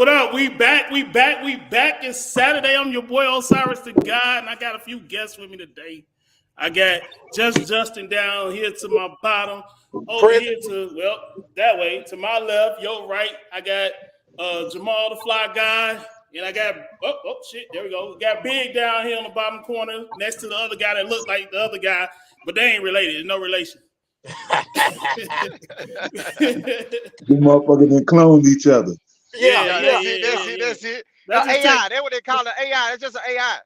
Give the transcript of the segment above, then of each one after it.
What up? We back. It's Saturday. I'm your boy Osiris the God, and I got a few guests with me today. I got Justin down here to my bottom. Over here to that way to my left, your right. I got Jamaal the Fly Guy, and I got shit. There we go. We got Big down here on the bottom corner, next to the other guy that looked like the other guy, but they ain't related. There's no relation. The motherfuckers that cloned each other. That's it. AI. That's what they call it. AI. It's just an AI.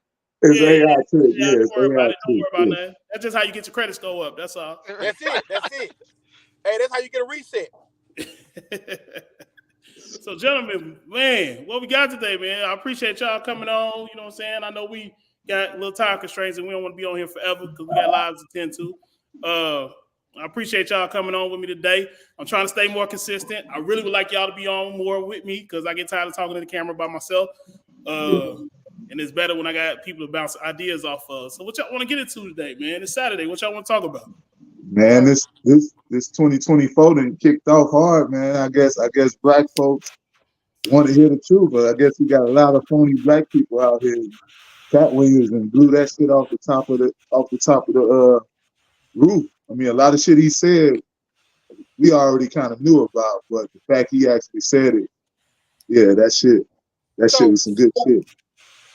It's AI too. Yeah, don't worry about it. Don't worry about that. That's just how you get your credit score up. That's all. That's it. Hey, that's how you get a reset. So, gentlemen, man, what we got today, man? I appreciate y'all coming on. You know what I'm saying? I know we got a little time constraints and we don't want to be on here forever because we got lives to tend to. I appreciate y'all coming on with me today. I'm trying to stay more consistent. I really would like y'all to be on more with me because I get tired of talking to the camera by myself. And it's better when I got people to bounce ideas off of. So what y'all want to get into today, man? It's Saturday. What y'all want to talk about? Man, this 2024 done kicked off hard, man. I guess black folks want to hear the truth, but I guess we got a lot of phony black people out here. Katt Williams and blew that shit off the top of the roof. I mean, a lot of shit he said we already kind of knew about, but the fact he actually said it, yeah, that shit was some good shit.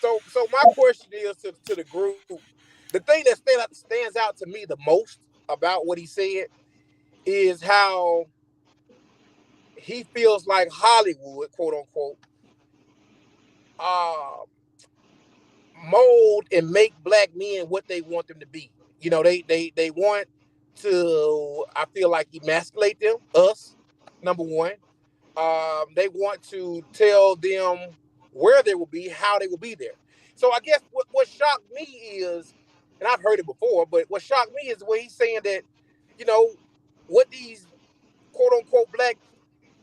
So my question is to the group, the thing that stands out to me the most about what he said is how he feels like Hollywood, quote unquote, mold and make black men what they want them to be. You know, they want to, I feel like, emasculate them, us, number one. They want to tell them where they will be, how they will be there. So I guess what shocked me is, and I've heard it before, but what shocked me is the way he's saying that, you know, what these quote-unquote black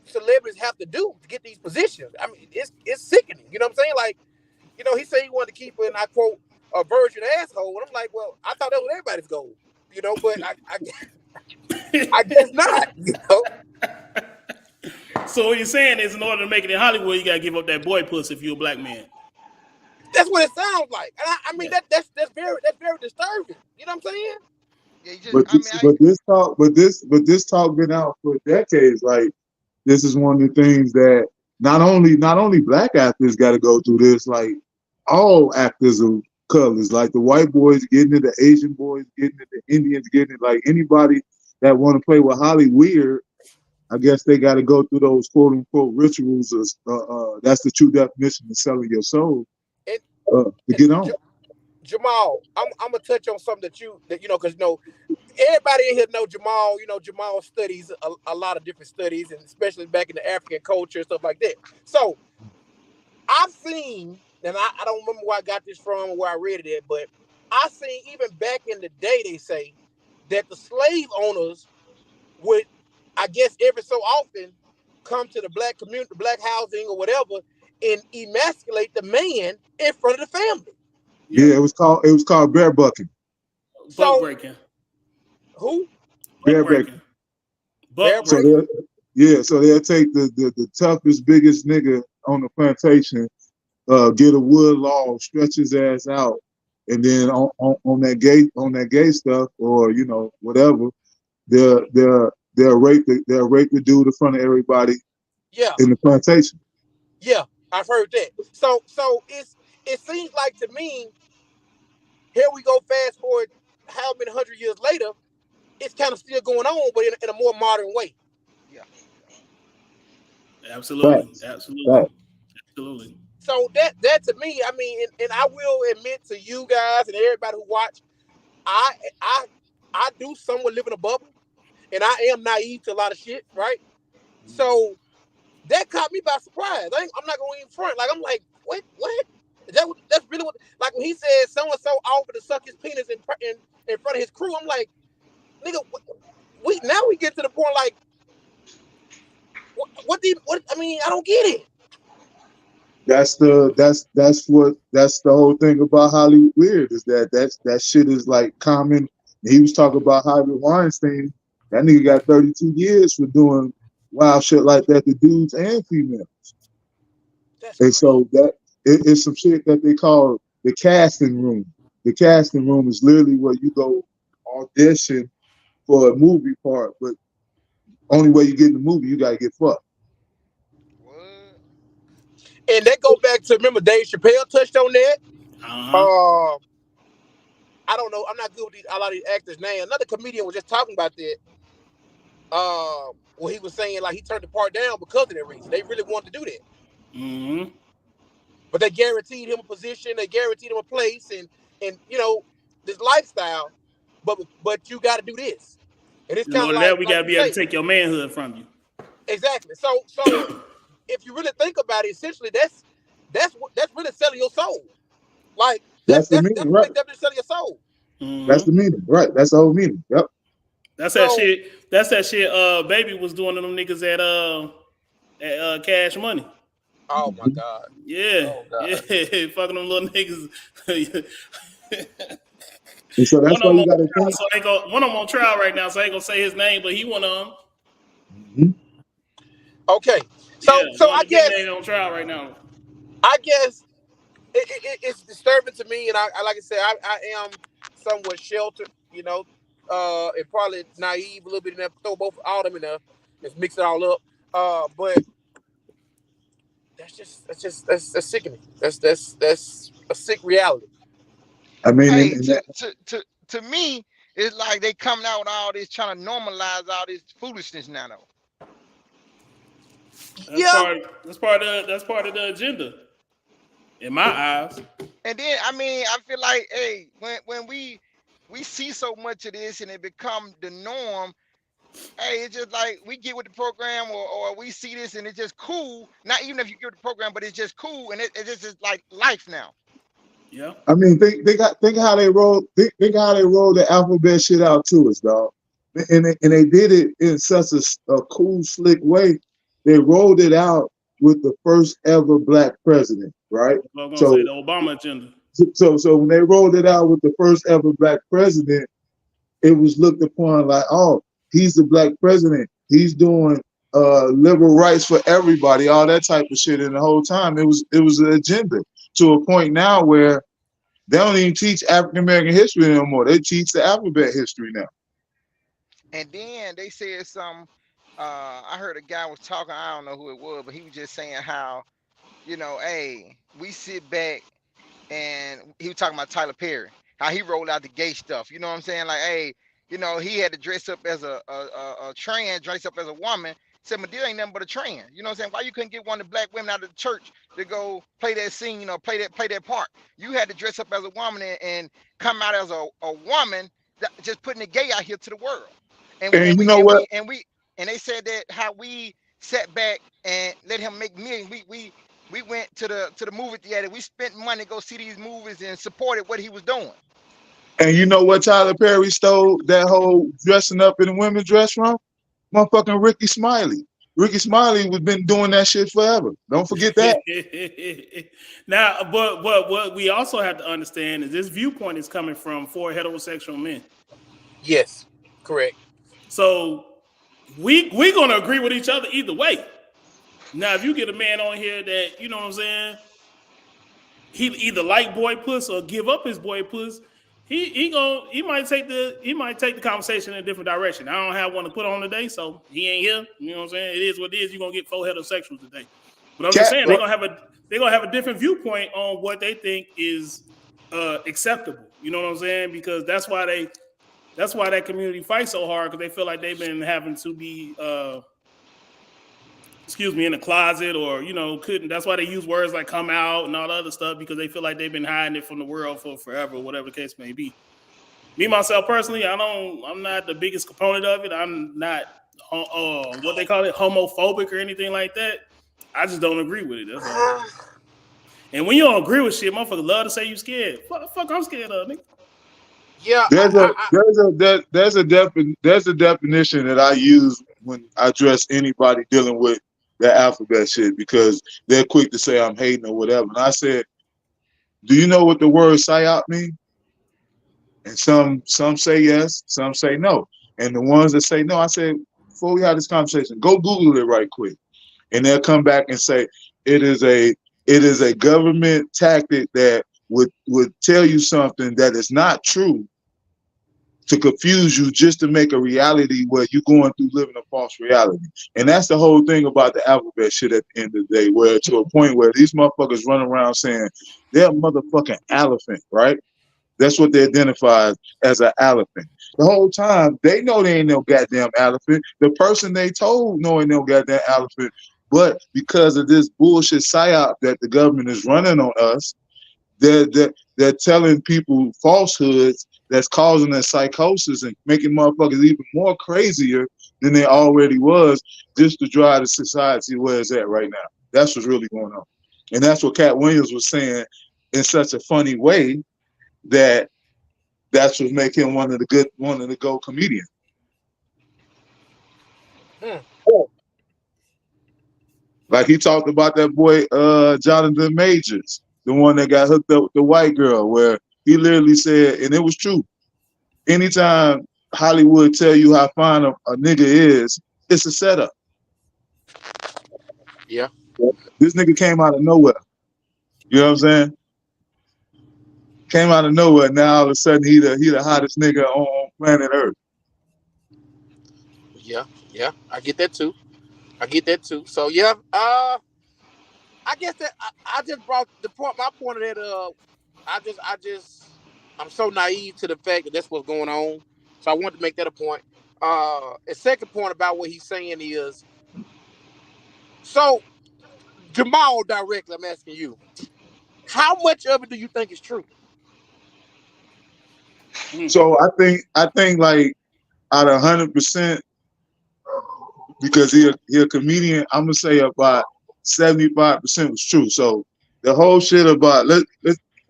celebrities have to do to get these positions. I mean, it's sickening. You know what I'm saying? Like, you know, he said he wanted to keep, and I quote, a virgin asshole. And I'm like, well, I thought that was everybody's goal. You know, but I guess not, you know. So what you're saying is in order to make it in Hollywood, you got to give up that boy puss if you're a black man. That's what it sounds like. And I mean, that's very disturbing. You know what I'm saying? Yeah, this talk been out for decades. Like, this is one of the things that not only black actors got to go through this. Like, all actors of colors, like the white boys getting it, the Asian boys getting it, the Indians getting it. Like, anybody that want to play with Hollywood, I guess they got to go through those quote unquote rituals. That's the true definition of selling your soul to get on. Jamaal, I'm gonna touch on something that you know, because you know everybody in here know Jamaal. You know, Jamaal studies a lot of different studies, and especially back in the African culture and stuff like that. So I've seen, and I don't remember where I got this from or where I read it at, but I seen even back in the day they say that the slave owners would, I guess, every so often come to the black community, black housing or whatever, and emasculate the man in front of the family. Yeah, it was called bear bucking. Buck breaking. Who? Bear breaking. Bear breaking. So they'll take the toughest, biggest nigga on the plantation, get a wood log, stretch his ass out, and then on that gay stuff, or you know, whatever, they'll rape the dude in front of everybody. Yeah. In the plantation. Yeah, I've heard that. So it seems like to me, here we go, fast forward how many 100 years later, it's kind of still going on, but in a more modern way. Yeah. Absolutely. Right. So that to me, I mean, and I will admit to you guys and everybody who watch, I do somewhat live in a bubble, and I am naive to a lot of shit, right? So that caught me by surprise. I'm not going in front. Like, I'm like, what? That's really what, like when he said so-and-so offered to suck his penis in front of his crew, I'm like, nigga, we get to the point like, what I mean, I don't get it. That's the whole thing about Hollywood is that shit is like common. He was talking about Harvey Weinstein. That nigga got 32 years for doing wild shit like that to dudes and females. And so it's some shit that they call the casting room. The casting room is literally where you go audition for a movie part, but only way you get in the movie, you gotta get fucked. What? And that go back to, remember Dave Chappelle touched on that. I don't know. I'm not good with a lot of these actors' names. Another comedian was just talking about that. Well, he was saying like he turned the part down because of that reason. They really wanted to do that. Mm-hmm. But they guaranteed him a position, they guaranteed him a place, and you know, this lifestyle. But you got to do this, and it's In kind of order like that, we gotta be able to take your manhood from you. Exactly. So if you really think about it, essentially that's really selling your soul. Like that's the meaning, right? That's selling your soul. Mm-hmm. That's the meaning, right? That's the whole meaning. Yep. That's that shit. That's that shit. Baby was doing to them niggas at Cash Money. Oh my God. Yeah. Oh God. Yeah. Fucking them little niggas. And so that's why you got to think. So one of them on trial right now, so I ain't gonna say his name, but he one of them. Mm-hmm. Okay. So I guess on trial right now. I guess it's disturbing to me, and I like I said, I am somewhat sheltered, you know, and probably naive a little bit enough. Throw all them in there, just mix it all up. But that's sickening. That's a sick reality. I mean, Hey, to me, it's like they coming out with all this, trying to normalize all this foolishness now, though. That's part of the agenda, in my eyes. And then, I mean, I feel like, hey, when we see so much of this and it become the norm, hey, it's just like we get with the program or we see this and it's just cool. Not even if you get with the program, but it's just cool and it's just like life now. Yeah. I mean, think how they rolled the alphabet shit out to us, dog. And they did it in such a cool, slick way. They rolled it out with the first ever black president, right? I'm gonna say the Obama agenda. So when they rolled it out with the first ever black president, it was looked upon like, oh, he's the black president. He's doing liberal rights for everybody, all that type of shit. And the whole time it was an agenda to a point now where they don't even teach African American history no more. They teach the alphabet history now. And then they said some. I heard a guy was talking. I don't know who it was, but he was just saying how, you know, hey, we sit back, and he was talking about Tyler Perry, how he rolled out the gay stuff. You know what I'm saying? Like, hey, you know, he had to dress up as a trans, dress up as a woman. Said, Madea ain't nothing but a trans. You know what I'm saying? Why you couldn't get one of the black women out of the church to go play that scene or play that part? You had to dress up as a woman and come out as a woman, just putting the gay out here to the world. And they said that how we sat back and let him make millions. We went to the movie theater. We spent money to go see these movies and supported what he was doing. And you know what Tyler Perry stole that whole dressing up in the women's dress from? Motherfucking Ricky Smiley. Ricky Smiley has been doing that shit forever. Don't forget that. Now, but what we also have to understand is this viewpoint is coming from 4 heterosexual men. Yes, correct. So we gonna agree with each other either way. Now, if you get a man on here that, you know what I'm saying, he either like boy puss or give up his boy puss, he might take the conversation in a different direction. I don't have one to put on today, so he ain't here. You know what I'm saying? It is what it is. You're gonna get 4 heterosexuals today. But I'm just saying they're gonna have a different viewpoint on what they think is acceptable. You know what I'm saying? Because that's why that community fights so hard, because they feel like they've been having to be in the closet, or, you know, couldn't. That's why they use words like come out and all the other stuff, because they feel like they've been hiding it from the world for forever, whatever the case may be. Me, myself, personally, I'm not the biggest component of it. I'm not what they call it, homophobic or anything like that. I just don't agree with it. That's all. And when you don't agree with shit, motherfuckers love to say you scared. Fuck, I'm scared of, nigga. Yeah, there's a definition that I use when I address anybody dealing with the alphabet shit, because they're quick to say I'm hating or whatever. And I said, do you know what the word psyop means? And some say yes, some say no. And the ones that say no, I said, before we have this conversation, go Google it right quick. And they'll come back and say it is a It is a government tactic that would tell you something that is not true to confuse you just to make a reality where you're going through living a false reality. And that's the whole thing about the alphabet shit at the end of the day, where to a point where these motherfuckers run around saying they're a motherfucking elephant, right? That's what they identify as an elephant. The whole time, they know they ain't no goddamn elephant. The person they told know ain't no goddamn elephant. But because of this bullshit psyop that the government is running on us, they're telling people falsehoods that's causing their psychosis and making motherfuckers even more crazier than they already was, just to drive the society where it's at right now. That's what's really going on. And that's what Katt Williams was saying in such a funny way, that's what make him one of the GOAT comedians. Like he talked about that boy Jonathan Majors, the one that got hooked up with the white girl, where he literally said, and it was true, anytime Hollywood tell you how fine a nigga is, it's a setup. Yeah. This nigga came out of nowhere. You know what I'm saying? Came out of nowhere. Now all of a sudden he the hottest nigga on planet Earth. Yeah, I get that too. So yeah, I guess that I just brought my point of that. I'm so naive to the fact that that's what's going on. So I wanted to make that a point. A second point about what he's saying is, so Jamaal, directly, I'm asking you, how much of it do you think is true? So I think like out of 100%, because he a comedian, I'm gonna say about 75% was true. So the whole shit about the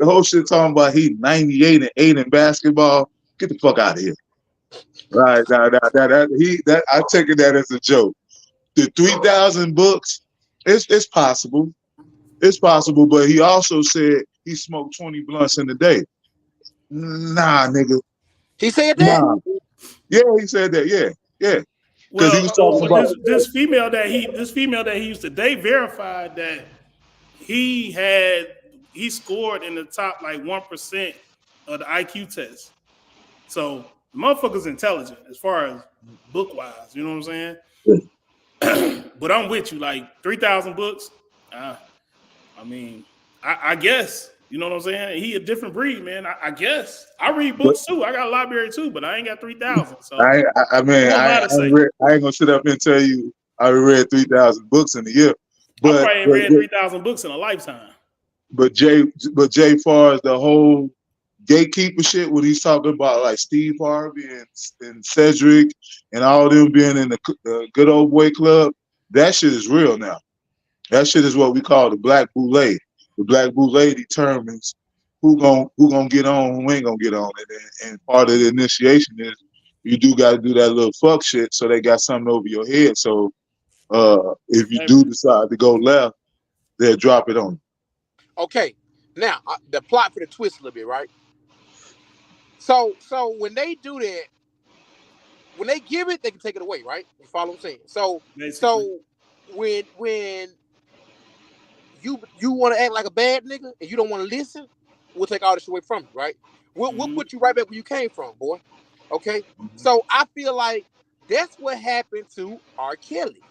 whole shit talking about he 98 and 8 in basketball, get the fuck out of here. Right, that I take that as a joke. The 3,000 books, it's possible. It's possible, but he also said he smoked 20 blunts in a day. Nah, nigga. He said that? Nah. Yeah, he said that. Yeah. Because he was talking about this female that he used to date verified that he scored in the top like 1% of the IQ test. So the motherfucker's intelligent as far as book wise, you know what I'm saying? But I'm with you, like 3,000 books. I mean, I guess, you know what I'm saying? He a different breed, man. I guess I read books too. I got a library too, but I ain't got 3,000. So I ain't gonna sit up and tell you I read 3,000 books in a year. But I probably ain't read 3,000 books in a lifetime. But Jay, far as the whole gatekeeper shit, when he's talking about like Steve Harvey and Cedric and all them being in the good old boy club, that shit is real now. That shit is what we call the black boule. The black boule determines who gonna get on, who ain't gonna get on it. And part of the initiation is you do got to do that little fuck shit so they got something over your head. So if you do decide to go left, they'll drop it on you. Okay, now the plot for the twist a little bit, right? So when they do that, when they give it, they can take it away, right? You follow what I'm saying? So when you want to act like a bad nigga and you don't want to listen, we'll take all this away from you, right? We'll put you right back where you came from, boy. Okay? So I feel like that's what happened to R. Kelly.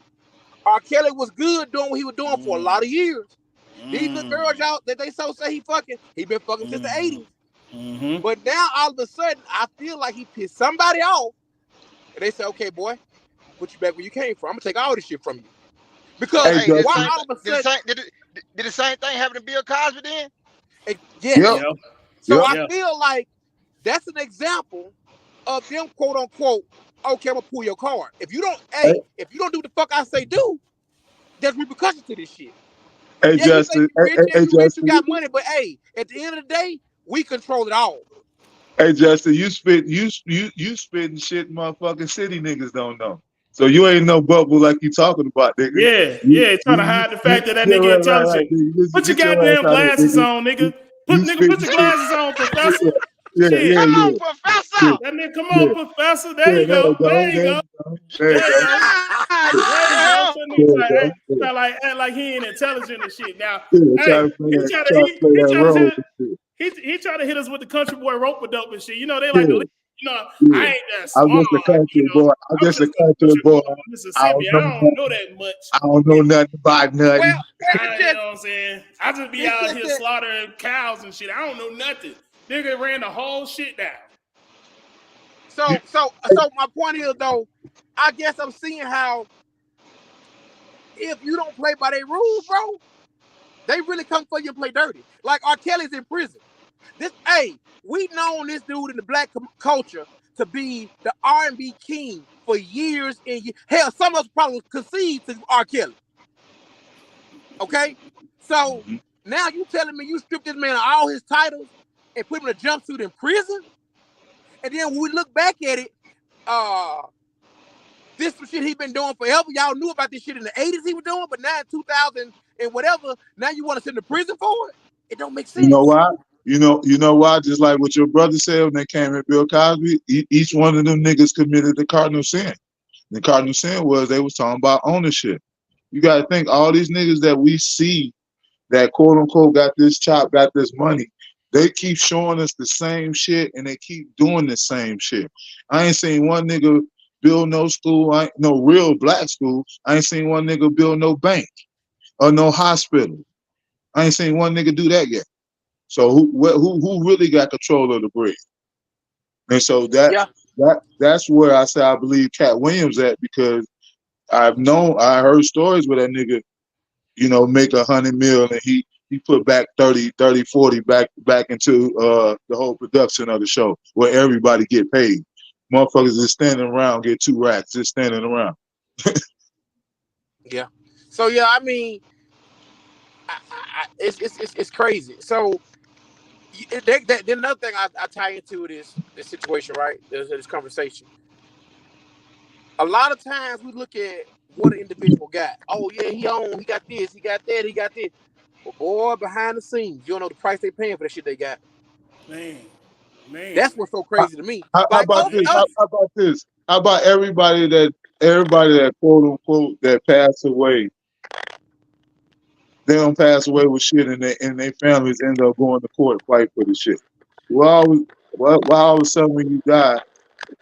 R. Kelly was good doing what he was doing for a lot of years. These little girls out that they say he fucking, he been fucking since the 80s. But now all of a sudden, I feel like he pissed somebody off. And they say, okay, boy, put you back where you came from. I'm gonna take all this shit from you. Because why all of a sudden did the same thing happen to Bill Cosby then? Yeah. So I feel like that's an example of them, quote unquote, okay, I'm gonna pull your card. If you don't do the fuck I say do, there's repercussions to this shit. Hey, Justin. You got money, but hey, at the end of the day, we control it all. Hey, Justin, you spitting shit motherfucking city niggas don't know. So you ain't no bubble like you talking about, nigga. Yeah, trying to hide the fact that nigga intelligent. Right. Put your goddamn glasses on, nigga. Put your glasses on, professor. Come on, professor. out. That nigga, come on, Professor. There Yeah, you go. There you go. There you There you go. go. God There you go. damn. So There nigga you go. try like act like he ain't intelligent and shit. Now, Yeah, hey, he try try to play that to role. he tried to hit us with the country boy rope a dope and shit. You know, they like Yeah, to, you know, I yeah. ain't that I'm smart. just a You country know, boy. I'm I'm just a just a country country boy. boy from I Mississippi. don't I know don't nothing. know that much. I don't know nothing about nothing. Well, You know what I'm saying? I just be it's out just here that. slaughtering cows and shit. I don't know nothing. Nigga ran the whole shit down. So my point is though, I guess I'm seeing how if you don't play by their rules, bro, they really come for you and play dirty. Like R. Kelly's in prison. We known this dude in the black culture to be the R&B king for years and years. Hell, some of us probably concede to R. Kelly. Okay, so now you telling me you stripped this man of all his titles and put him in a jumpsuit in prison, and then when we look back at it, this shit he been doing forever. Y'all knew about this shit in the 80s he was doing, but now in 2000 and whatever, now you want to send him to prison for it? It don't make sense. You know why? You know why? Just like what your brother said when they came at Bill Cosby, each one of them niggas committed the cardinal sin. The cardinal sin was they was talking about ownership. You got to think all these niggas that we see that quote unquote got this chop, got this money, they keep showing us the same shit and they keep doing the same shit. I ain't seen one nigga build no school, no real black school. I ain't seen one nigga build no bank or no hospital. I ain't seen one nigga do that yet. So who really got control of the bread? And so that's where I say I believe Katt Williams at, because I heard stories where that nigga, you know, make $100 million and he put back 30, 40 back into the whole production of the show where everybody get paid. Motherfuckers just standing around get 2 racks just standing around. Yeah. So yeah, I mean, it's crazy. So then another thing I tie into this situation, right? This conversation. A lot of times we look at what an individual got. Oh yeah, he got this, he got that, he got this. But boy, behind the scenes, you don't know the price they paying for the shit they got. Man. That's what's so crazy to me. How Like about this? How about this? How about everybody that quote unquote that passed away? They don't pass away with shit, and their families end up going to court fight for the shit. Why all of a sudden when you die,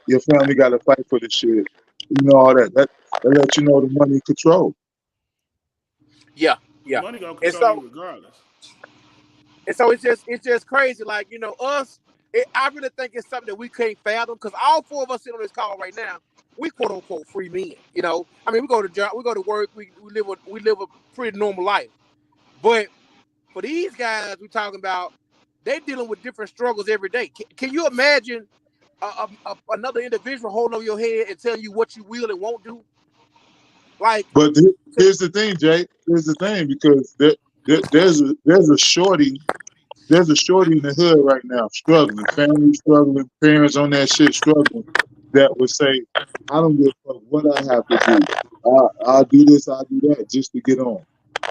your family got to fight for the shit? You know all that. That lets you know the money control. Yeah. Money gonna And control you regardless. And so it's just crazy. Like, you know, I really think it's something that we can't fathom, because all 4 of us sitting on this call right now, we quote unquote free men. You know, I mean, we go to job, we go to work, we live a pretty normal life. But for these guys we talking about, they dealing with different struggles every day. Can you imagine another individual holding over your head and telling you what you will and won't do? Like, but here's the thing, Jay. Here's the thing, because there's a shorty. There's a shorty in the hood right now struggling, family struggling, parents on that shit struggling, that would say, I don't give a fuck what I have to do. I'll do this, I'll do that just to get on.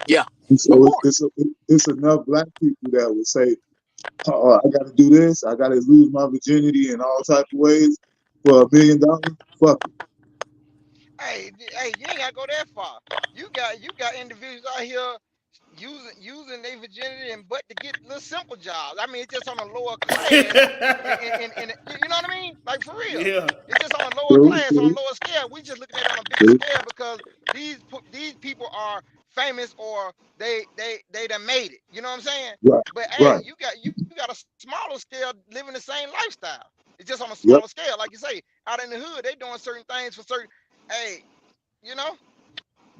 yeah. And so it's enough black people that would say, I got to do this, I got to lose my virginity in all type of ways for $1 million. Fuck it. Hey, you ain't gotta go that far. You got individuals out here using their virginity and butt to get little simple jobs. I mean, it's just on a lower class. You know what I mean? Like, for real. Yeah. It's just on a lower class, on a lower scale. We just looking at it on a bigger scale because these people are famous, or they done made it. You know what I'm saying? Right. But hey, Right. you got a smaller scale living the same lifestyle. It's just on a Yep. smaller scale. Like you say, out in the hood, they doing certain things for certain. Hey, you know.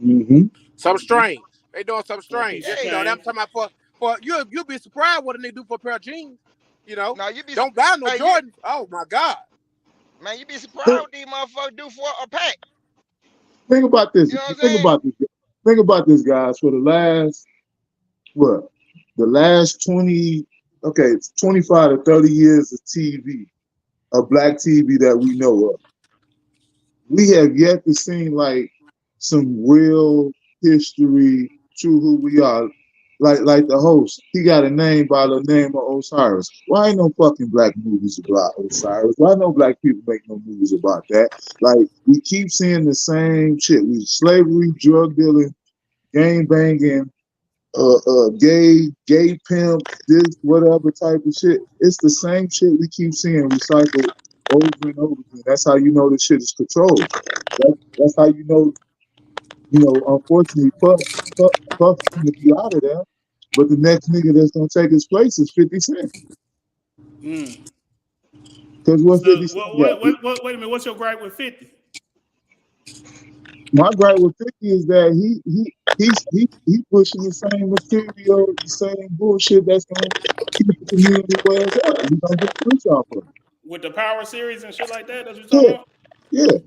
Mm-hmm. Something strange. They doing something strange. Yeah. You know, I'm talking about for you'll be surprised what a nigga do for a pair of jeans. You know, No, you be don't buy no Jordans. Oh my God, man, you be surprised what these motherfuckers do for a pack. Think about this. You know what I'm Think saying? about this. Think about this, guys. For the last 25 to 30 years of TV, of black TV that we know of, we have yet to see like some real history, true who we are. like the host, he got a name by the name of Osiris. Why ain't no fucking black movies about Osiris? Why no black people make no movies about that? Like, we keep seeing the same shit. We slavery, drug dealing, gang banging, gay pimp, this whatever type of shit. It's the same shit we keep seeing recycled over and over again. That's how you know this shit is controlled. That's how you know. Unfortunately, Puff's gonna be out of there, but the next nigga that's gonna take his place is 50 Cent. Because what So, 50 Cent got? wait a minute. What's your gripe with 50? My gripe with 50 is that he pushing the same material, the same bullshit that's gonna keep the community where it's at. We gonna get rich off of it. With the Power series and shit like that? That's what you talking about? Yeah.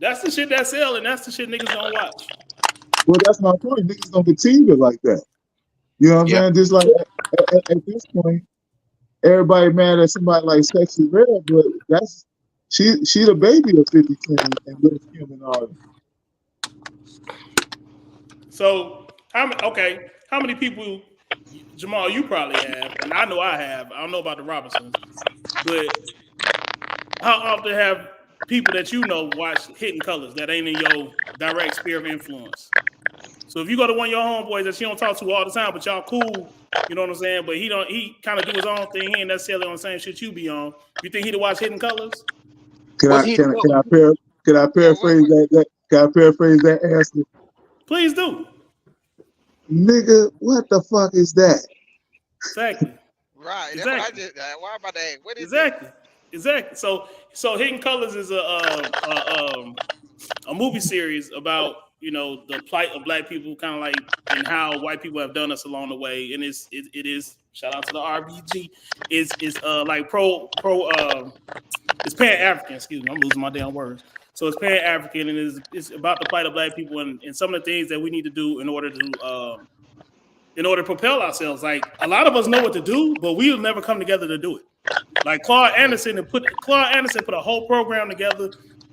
That's the shit that's selling. That's the shit niggas don't watch. Well, that's my point. Niggas gonna continue it like that. You know what I'm saying? Just like at this point, everybody mad at somebody like Sexy Red, but she the baby of 50 Cent and Lil Kim and all that. So how many people, Jamaal, you probably have, and I know I have. I don't know about the Robinsons, but how often have people that you know watch Hidden Colors that ain't in your direct sphere of influence? So if you go to one of your homeboys that you don't talk to all the time, but y'all cool, you know what I'm saying? But he kind of do his own thing. He ain't necessarily on the same shit you be on. You think he'd watch Hidden Colors? Can I paraphrase that? Can I paraphrase that answer? Please do. Nigga, what the fuck is that? Exactly. Right. Exactly. That's what I just. Why about that? What is exactly. It? Exactly. So Hidden Colors is a movie series about the plight of black people, kind of like, and how white people have done us along the way. And it is shout out to the RBG. It's like it's Pan-African. Excuse me, I'm losing my damn words. So it's Pan-African, and it's about the plight of black people and some of the things that we need to do in order to propel ourselves. Like, a lot of us know what to do, but we'll never come together to do it. Like Claude Anderson put a whole program together,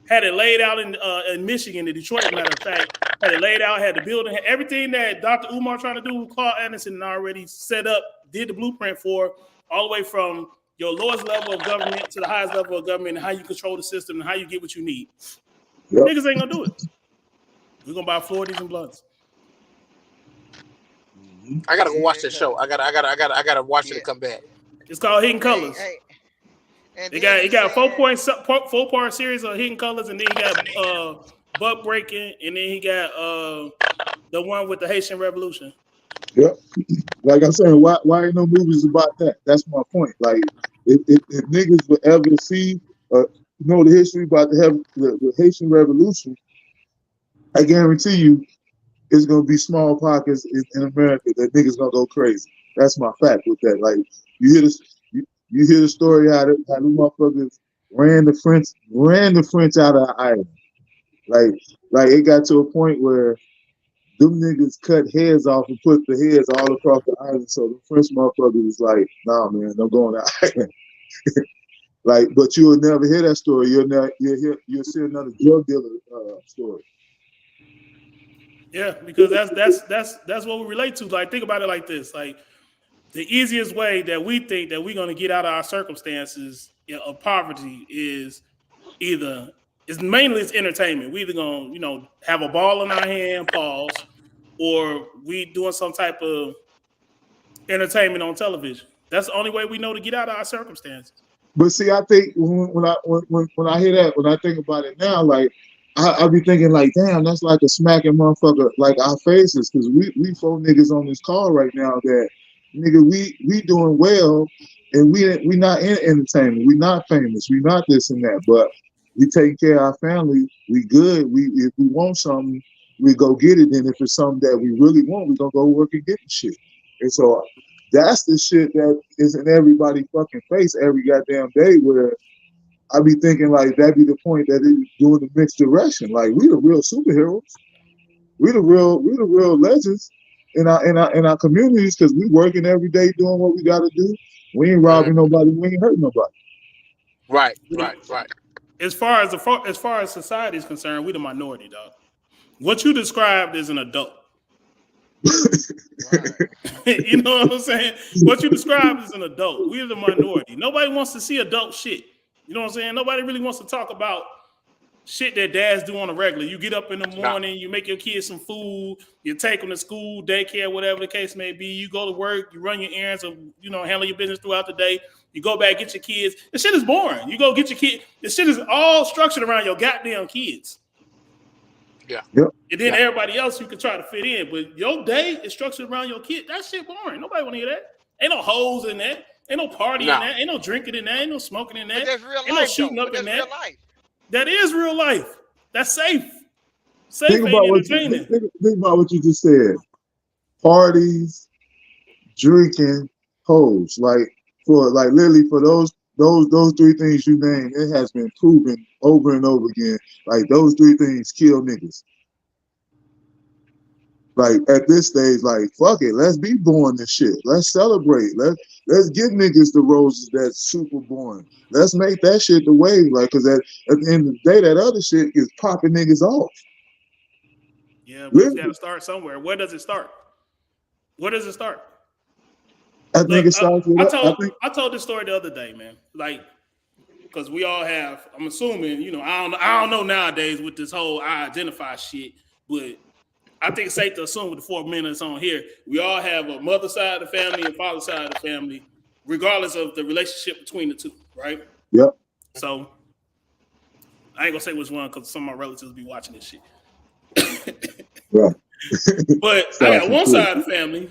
had it laid out in Michigan, in Detroit, matter of fact, had it laid out, had the building, had everything that Dr. Umar trying to do, Claude Anderson already set up, did the blueprint for, all the way from your lowest level of government to the highest level of government, and how you control the system and how you get what you need. Yep. Niggas ain't gonna do it. We're gonna buy Floridies and blunts. I gotta go watch that show. I gotta watch it and come back. It's called Hidden Colors. He got a 4-part series of Hidden Colors, and then he got Buck Breaking, and then he got the one with the Haitian Revolution. Yep. Like I'm saying, why ain't no movies about that? That's my point. Like, if niggas would ever see the history about the Haitian Revolution, I guarantee you it's gonna be small pockets in America that niggas gonna go crazy. That's my fact with that. Like, you hear the story how the motherfuckers ran the French out of the island. Like it got to a point where them niggas cut heads off and put the heads all across the island. So the French motherfucker was like, nah, man, don't go on the island. Like, but you will never hear that story. You'll see another drug dealer story. Yeah, because that's what we relate to. Like, think about it like this. Like, the easiest way that we think that we're gonna get out of our circumstances of poverty is mainly entertainment. We either gonna have a ball in our hand, pause, or we doing some type of entertainment on television. That's the only way we know to get out of our circumstances. But see, I think when I hear that, when I think about it now, like I be thinking like, damn, that's like a smacking motherfucker like our faces, because we 4 niggas on this call right now that nigga we doing well, and we not in entertainment, we not famous, we not this and that, but we take care of our family, we good. If we want something, we go get it. And if it's something that we really want, we gonna go work and get the shit. And so that's the shit that is in everybody's fucking face every goddamn day, where I be thinking like that be the point that it's doing the mixed direction. Like, we the real superheroes. We the real legends in our communities, because we working every day doing what we gotta do. We ain't robbing nobody, we ain't hurting nobody. Right. As far as society is concerned, we the minority, dog. What you described is an adult. Right. You know what I'm saying? What you described is an adult. We're the minority. Nobody wants to see adult shit. You know what I'm saying? Nobody really wants to talk about shit that dads do on a regular. You get up in the morning, you make your kids some food, you take them to school, daycare, whatever the case may be. You go to work, you run your errands, or handle your business throughout the day. You go back, get your kids. The shit is boring. You go get your kid. The shit is all structured around your goddamn kids. Yeah. Yep. And then everybody else you can try to fit in, but your day is structured around your kid. That shit boring. Nobody want to hear that. Ain't no hoes in that. Ain't no party in that. Ain't no drinking in that. Ain't no smoking in that. But that's real Ain't life, no shooting though. up in That's that. real life. That is real life. That's safe. Safe Think about ain't entertaining. think about what you just said. Parties, drinking, hoes. Literally for those three things you named, it has been proven over and over again. Like those three things kill niggas. Like at this stage, like fuck it, let's be boring this shit. Let's celebrate. Let's give niggas the roses that's super boring. Let's make that shit the wave. Like, cause at the end of the day, that other shit is popping niggas off. Yeah, but it's got to start somewhere. Where does it start? Where does it start? I think it starts with. I told this story the other day, man. Like, because we all have. I'm assuming, I don't know nowadays with this whole I identify shit, but I think it's safe to assume with the 4 minutes on here, we all have a mother side of the family and father side of the family, regardless of the relationship between the two, right? Yep. So I ain't gonna say which one because some of my relatives be watching this shit. Right. But I got one side of the family.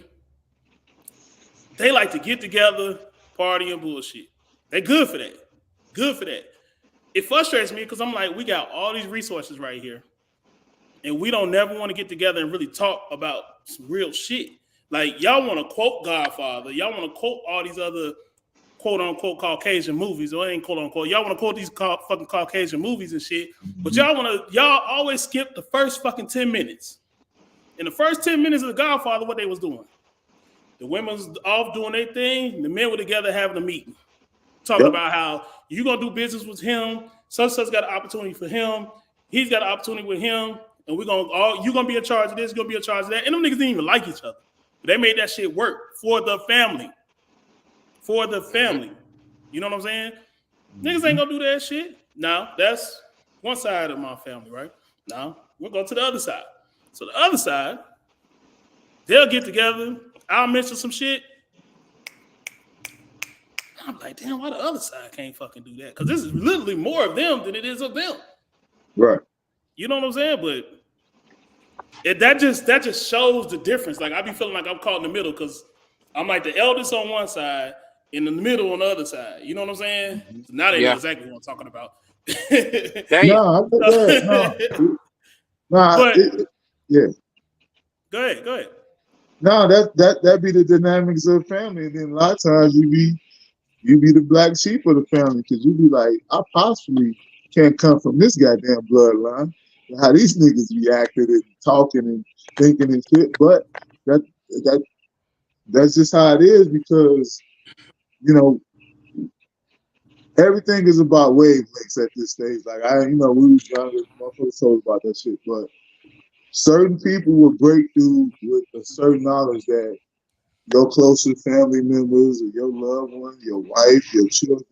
They like to get together, party, and bullshit. They good for that. Good for that. It frustrates me because I'm like, we got all these resources right here. And we don't never want to get together and really talk about some real shit. Like, y'all want to quote Godfather. Y'all want to quote all these other quote-unquote Caucasian movies. Or ain't quote-unquote. Y'all want to quote these fucking Caucasian movies and shit. But y'all always skip the first fucking 10 minutes. In the first 10 minutes of The Godfather, what they was doing. The women was off doing their thing. The men were together having a meeting. Talking about how you going to do business with him. Such got an opportunity for him. He's got an opportunity with him. And you're gonna be in charge of this, you're gonna be in charge of that. And them niggas didn't even like each other. But they made that shit work for the family. For the family. You know what I'm saying? Niggas ain't gonna do that shit. Now, that's one side of my family, right? Now, we'll go to the other side. So the other side, they'll get together, I'll mention some shit. I'm like, damn, why the other side can't fucking do that? Because this is literally more of them than it is of them. Right. You know what I'm saying? But that just shows the difference. Like, I be feeling like I'm caught in the middle because I'm like the eldest on one side and in the middle on the other side. You know what I'm saying? So now they know exactly what I'm talking about. Go ahead. No, that be the dynamics of the family. And then a lot of times you be the black sheep of the family because you be like, I possibly can't come from this goddamn bloodline. How these niggas reacted and talking and thinking and shit, but that's just how it is because everything is about wavelengths at this stage. Like we was younger, motherfuckers told about that shit, but certain people will break through with a certain knowledge that your closest family members or your loved one, your wife, your children,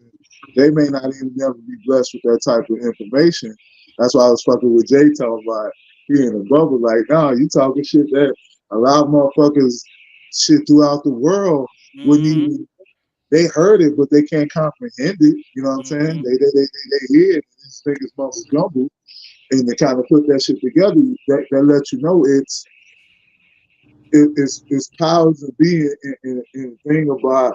they may not even never be blessed with that type of information. That's why I was fucking with Jay talking about he in a bubble. Like, no, you talking shit that a lot of motherfuckers shit throughout the world wouldn't even. They heard it, but they can't comprehend it. You know what I'm saying? They hear it and just think it's mumble jumble, and they kind of put that shit together. That lets you know it's powers of being and the thing about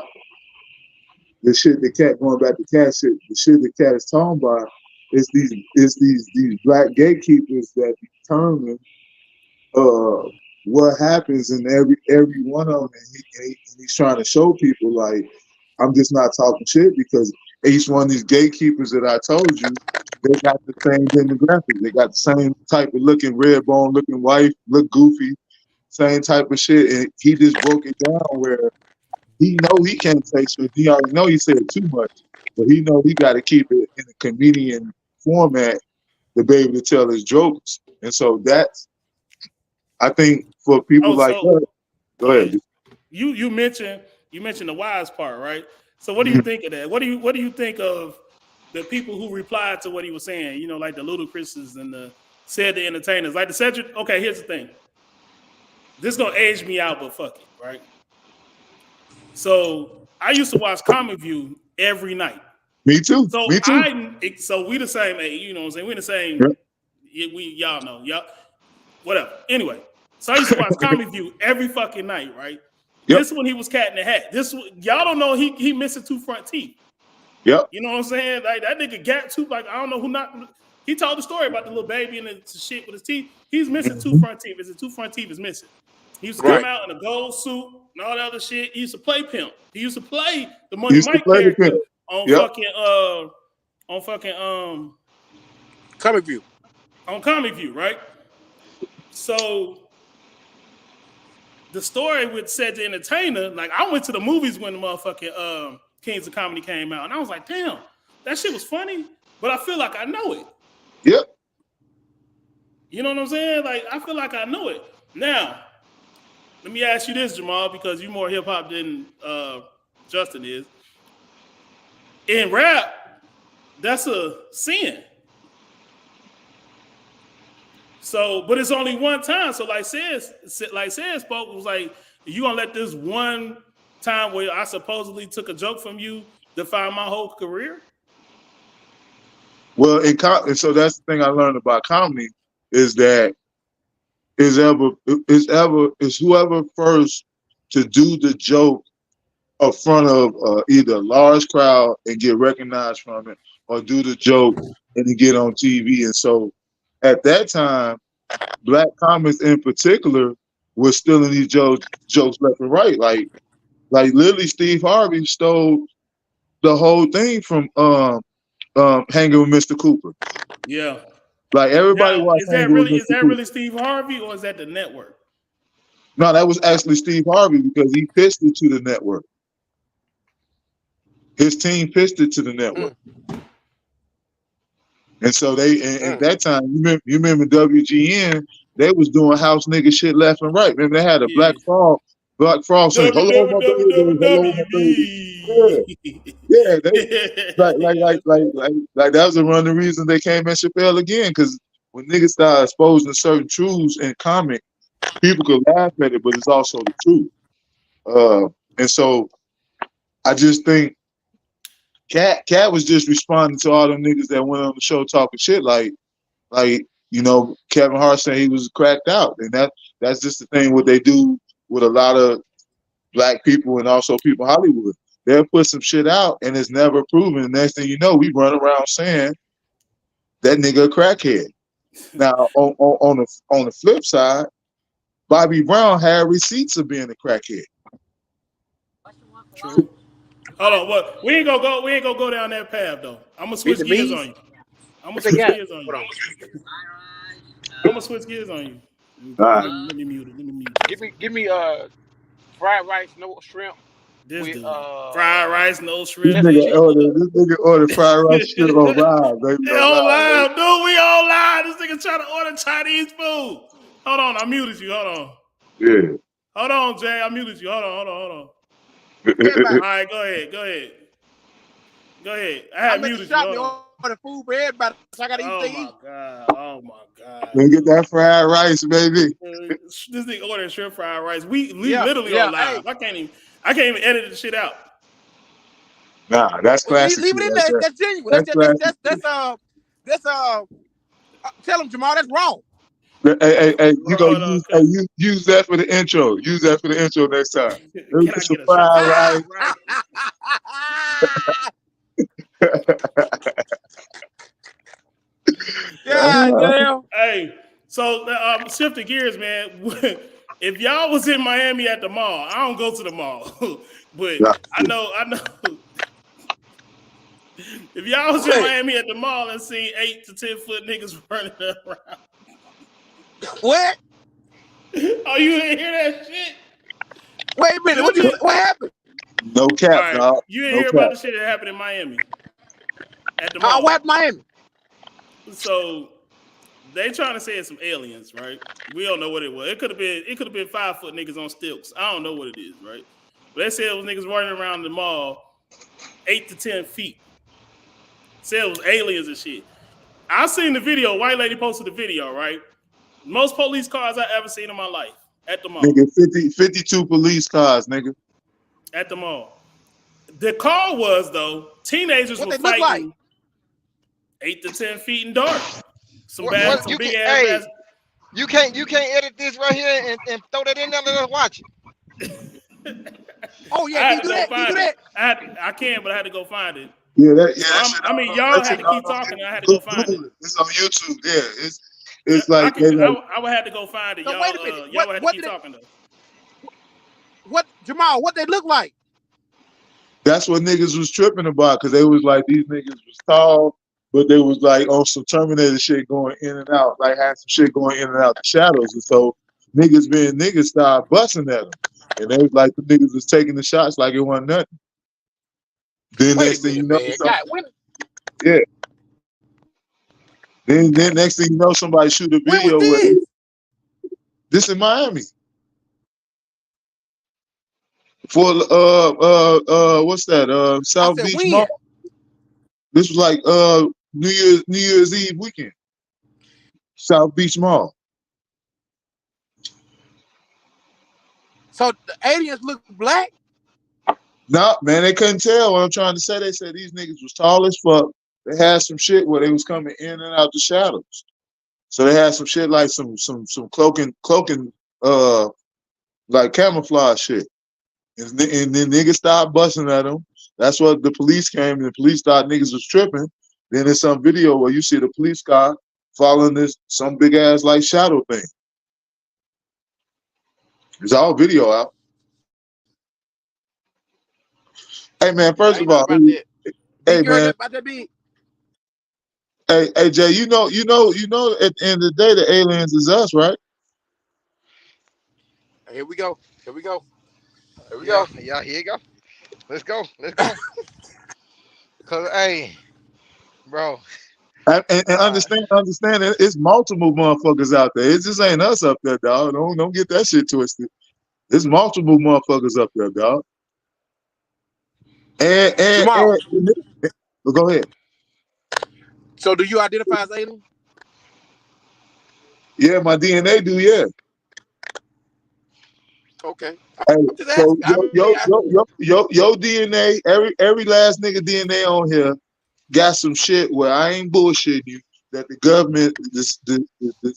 the shit that Katt going back to Katt shit. The shit that Katt is talking about is these black gatekeepers that determine what happens in every one of them, and he's trying to show people like I'm just not talking shit because each one of these gatekeepers that I told you, they got the same demographic. They got the same type of looking red bone, looking white, look goofy, same type of shit, and he just broke it down where he know he can't say shit. He already know he said too much, but he know he got to keep it in a comedian format to be able to tell his jokes. And so that's, I think, for people like us. Go ahead. You mentioned the wise part, right? So what do you think of that? What do you think of the people who replied to what he was saying? You know, like the Ludacris's and the entertainers, like the Cedric. Okay, here's the thing. This is gonna age me out, but fuck it, right? So I used to watch Comic View every night. Me too. So Me too. So we the same age, you know what I'm saying? We the same. Yep. Y'all know, whatever. Anyway, so I used to watch Comic View every fucking night, right? Yep. This one he was Cat in the Hat. Y'all don't know he missing 2 front teeth. Yep. You know what I'm saying? Like that nigga got 2. Like I don't know who not. He told the story about the little baby and the shit with his teeth. He's missing 2 front teeth. His 2 front teeth is missing. He used to come out in a gold suit and all that other shit. He used to play pimp. He used to play the Money Mike character on Comic View. On Comic View, right? So the story with Said the Entertainer, like I went to the movies when the motherfucking Kings of Comedy came out, and I was like, damn, that shit was funny, but I feel like I know it. Yep. You know what I'm saying? Like I feel like I know it. Now, let me ask you this, Jamaal, because you're more hip hop than Justin is. In rap, that's a sin. So, but it's only one time. So, like says spoke, was like, you gonna let this one time where I supposedly took a joke from you define my whole career? Well, so that's the thing I learned about comedy is that is whoever first to do the joke in front of either a large crowd and get recognized from it, or do the joke and then get on TV. And so at that time, black comics in particular was stealing these jokes left and right. Like literally Steve Harvey stole the whole thing from Hanging with Mr. Cooper. Yeah. Like everybody watched. Is that really Steve Harvey, or is that the network? No, that was actually Steve Harvey because he pitched it to the network. His team pitched it to the network. And so at that time, you remember WGN, they was doing house nigga shit left and right. Remember they had a Black Frog saying, "Hello, my baby, hello, my baby." Yeah, like that was one of the reasons they came at Chappelle again, because when niggas start exposing certain truths in comic, people could laugh at it, but it's also the truth. And so I just think Katt was just responding to all them niggas that went on the show talking shit, like you know, Kevin Hart saying he was cracked out, and that's just the thing what they do with a lot of black people and also people in Hollywood. They'll put some shit out and it's never proven. The next thing you know, we run around saying that nigga a crackhead. Now on the flip side, Bobby Brown had receipts of being a crackhead. True. Hold on, what? We ain't gonna go down that path though. I'm gonna switch gears on you. I'm gonna switch gears on you. Let me mute it. Give me fried rice, no shrimp. This dude. Fried rice, no shrimp. This nigga ordered fried rice shrimp on live, baby. They on live, dude. We on live. This nigga trying to order Chinese food. Hold on, I muted you. Hold on. Yeah. Hold on, Jay. I muted you. Hold on. All right, go ahead. I had muted you. For the food for everybody, so I gotta eat things. Oh my god! Let me get that fried rice, baby. This nigga ordering shrimp fried rice. We literally on live. Hey. I can't even edit the shit out. Nah, that's classic. Leave it in there. That's genuine. That's tell him, Jamaal, that's wrong. Hey, you go use that for the intro. Use that for the intro next time. Let me get some fried rice. Yeah. Hey, so shifting gears, man. If y'all was in Miami at the mall, I don't go to the mall, but I know. If y'all was in Miami at the mall and seen 8 to 10 foot niggas running around, what? Oh, you didn't hear that shit? Wait a minute. What happened? No cap, dog. You didn't hear about the shit that happened in Miami at the mall. What happened in Miami? So they trying to say it's some aliens, right? We don't know what it was. It could have been 5 foot niggas on stilts. I don't know what it is, right? But they said it was niggas running around the mall 8 to 10 feet. Said it was aliens and shit. I seen the video. White lady posted the video, right? Most police cars I ever seen in my life at the mall. Nigga, 52 police cars, nigga. At the mall. The call was, though, teenagers were fighting like? 8 to 10 feet in dark. Some big ass. You can't edit this right here and throw that in there and let us watch it. Oh yeah, can you do that? Can you do that? I can, but I had to go find it. Yeah, I mean, y'all had to keep talking. I had to go find it. It's on YouTube. Yeah, it's like I would have to go find it. So y'all, wait a minute. Y'all would have to keep talking though. What, Jamaal? What they look like? That's what niggas was tripping about, because they was like, these niggas was tall, but they was like on some Terminator shit going in and out, like had some shit going in and out the shadows, and so niggas being niggas started busting at them, and they was like the niggas was taking the shots like it wasn't nothing. Then next thing you know, yeah. Then next thing you know, somebody shoot a video with this in Miami. For what's that? South Beach Mall. This was like New Year's Eve weekend. South Beach Mall. So the aliens look black? No, man, they couldn't tell. What I'm trying to say, they said these niggas was tall as fuck. They had some shit where they was coming in and out the shadows. So they had some shit like some cloaking, like camouflage shit. And then niggas started busting at them. That's what the police came, and the police thought niggas was tripping. Then there's some video where you see the police car following some big ass like shadow thing. It's all video out. Hey man, first of all, hey man, hey Jay, you know, at the end of the day, the aliens is us, right? Here we go. Here we go. Yeah, here you go. Let's go. Cause hey, bro. And understand, it's multiple motherfuckers out there. It just ain't us up there, dog. Don't get that shit twisted. There's multiple motherfuckers up there, dog. And go ahead. So do you identify as alien? Yeah, my DNA do, yeah. Okay. Hey, so your DNA, every last nigga DNA on here got some shit where I ain't bullshitting you, that the government just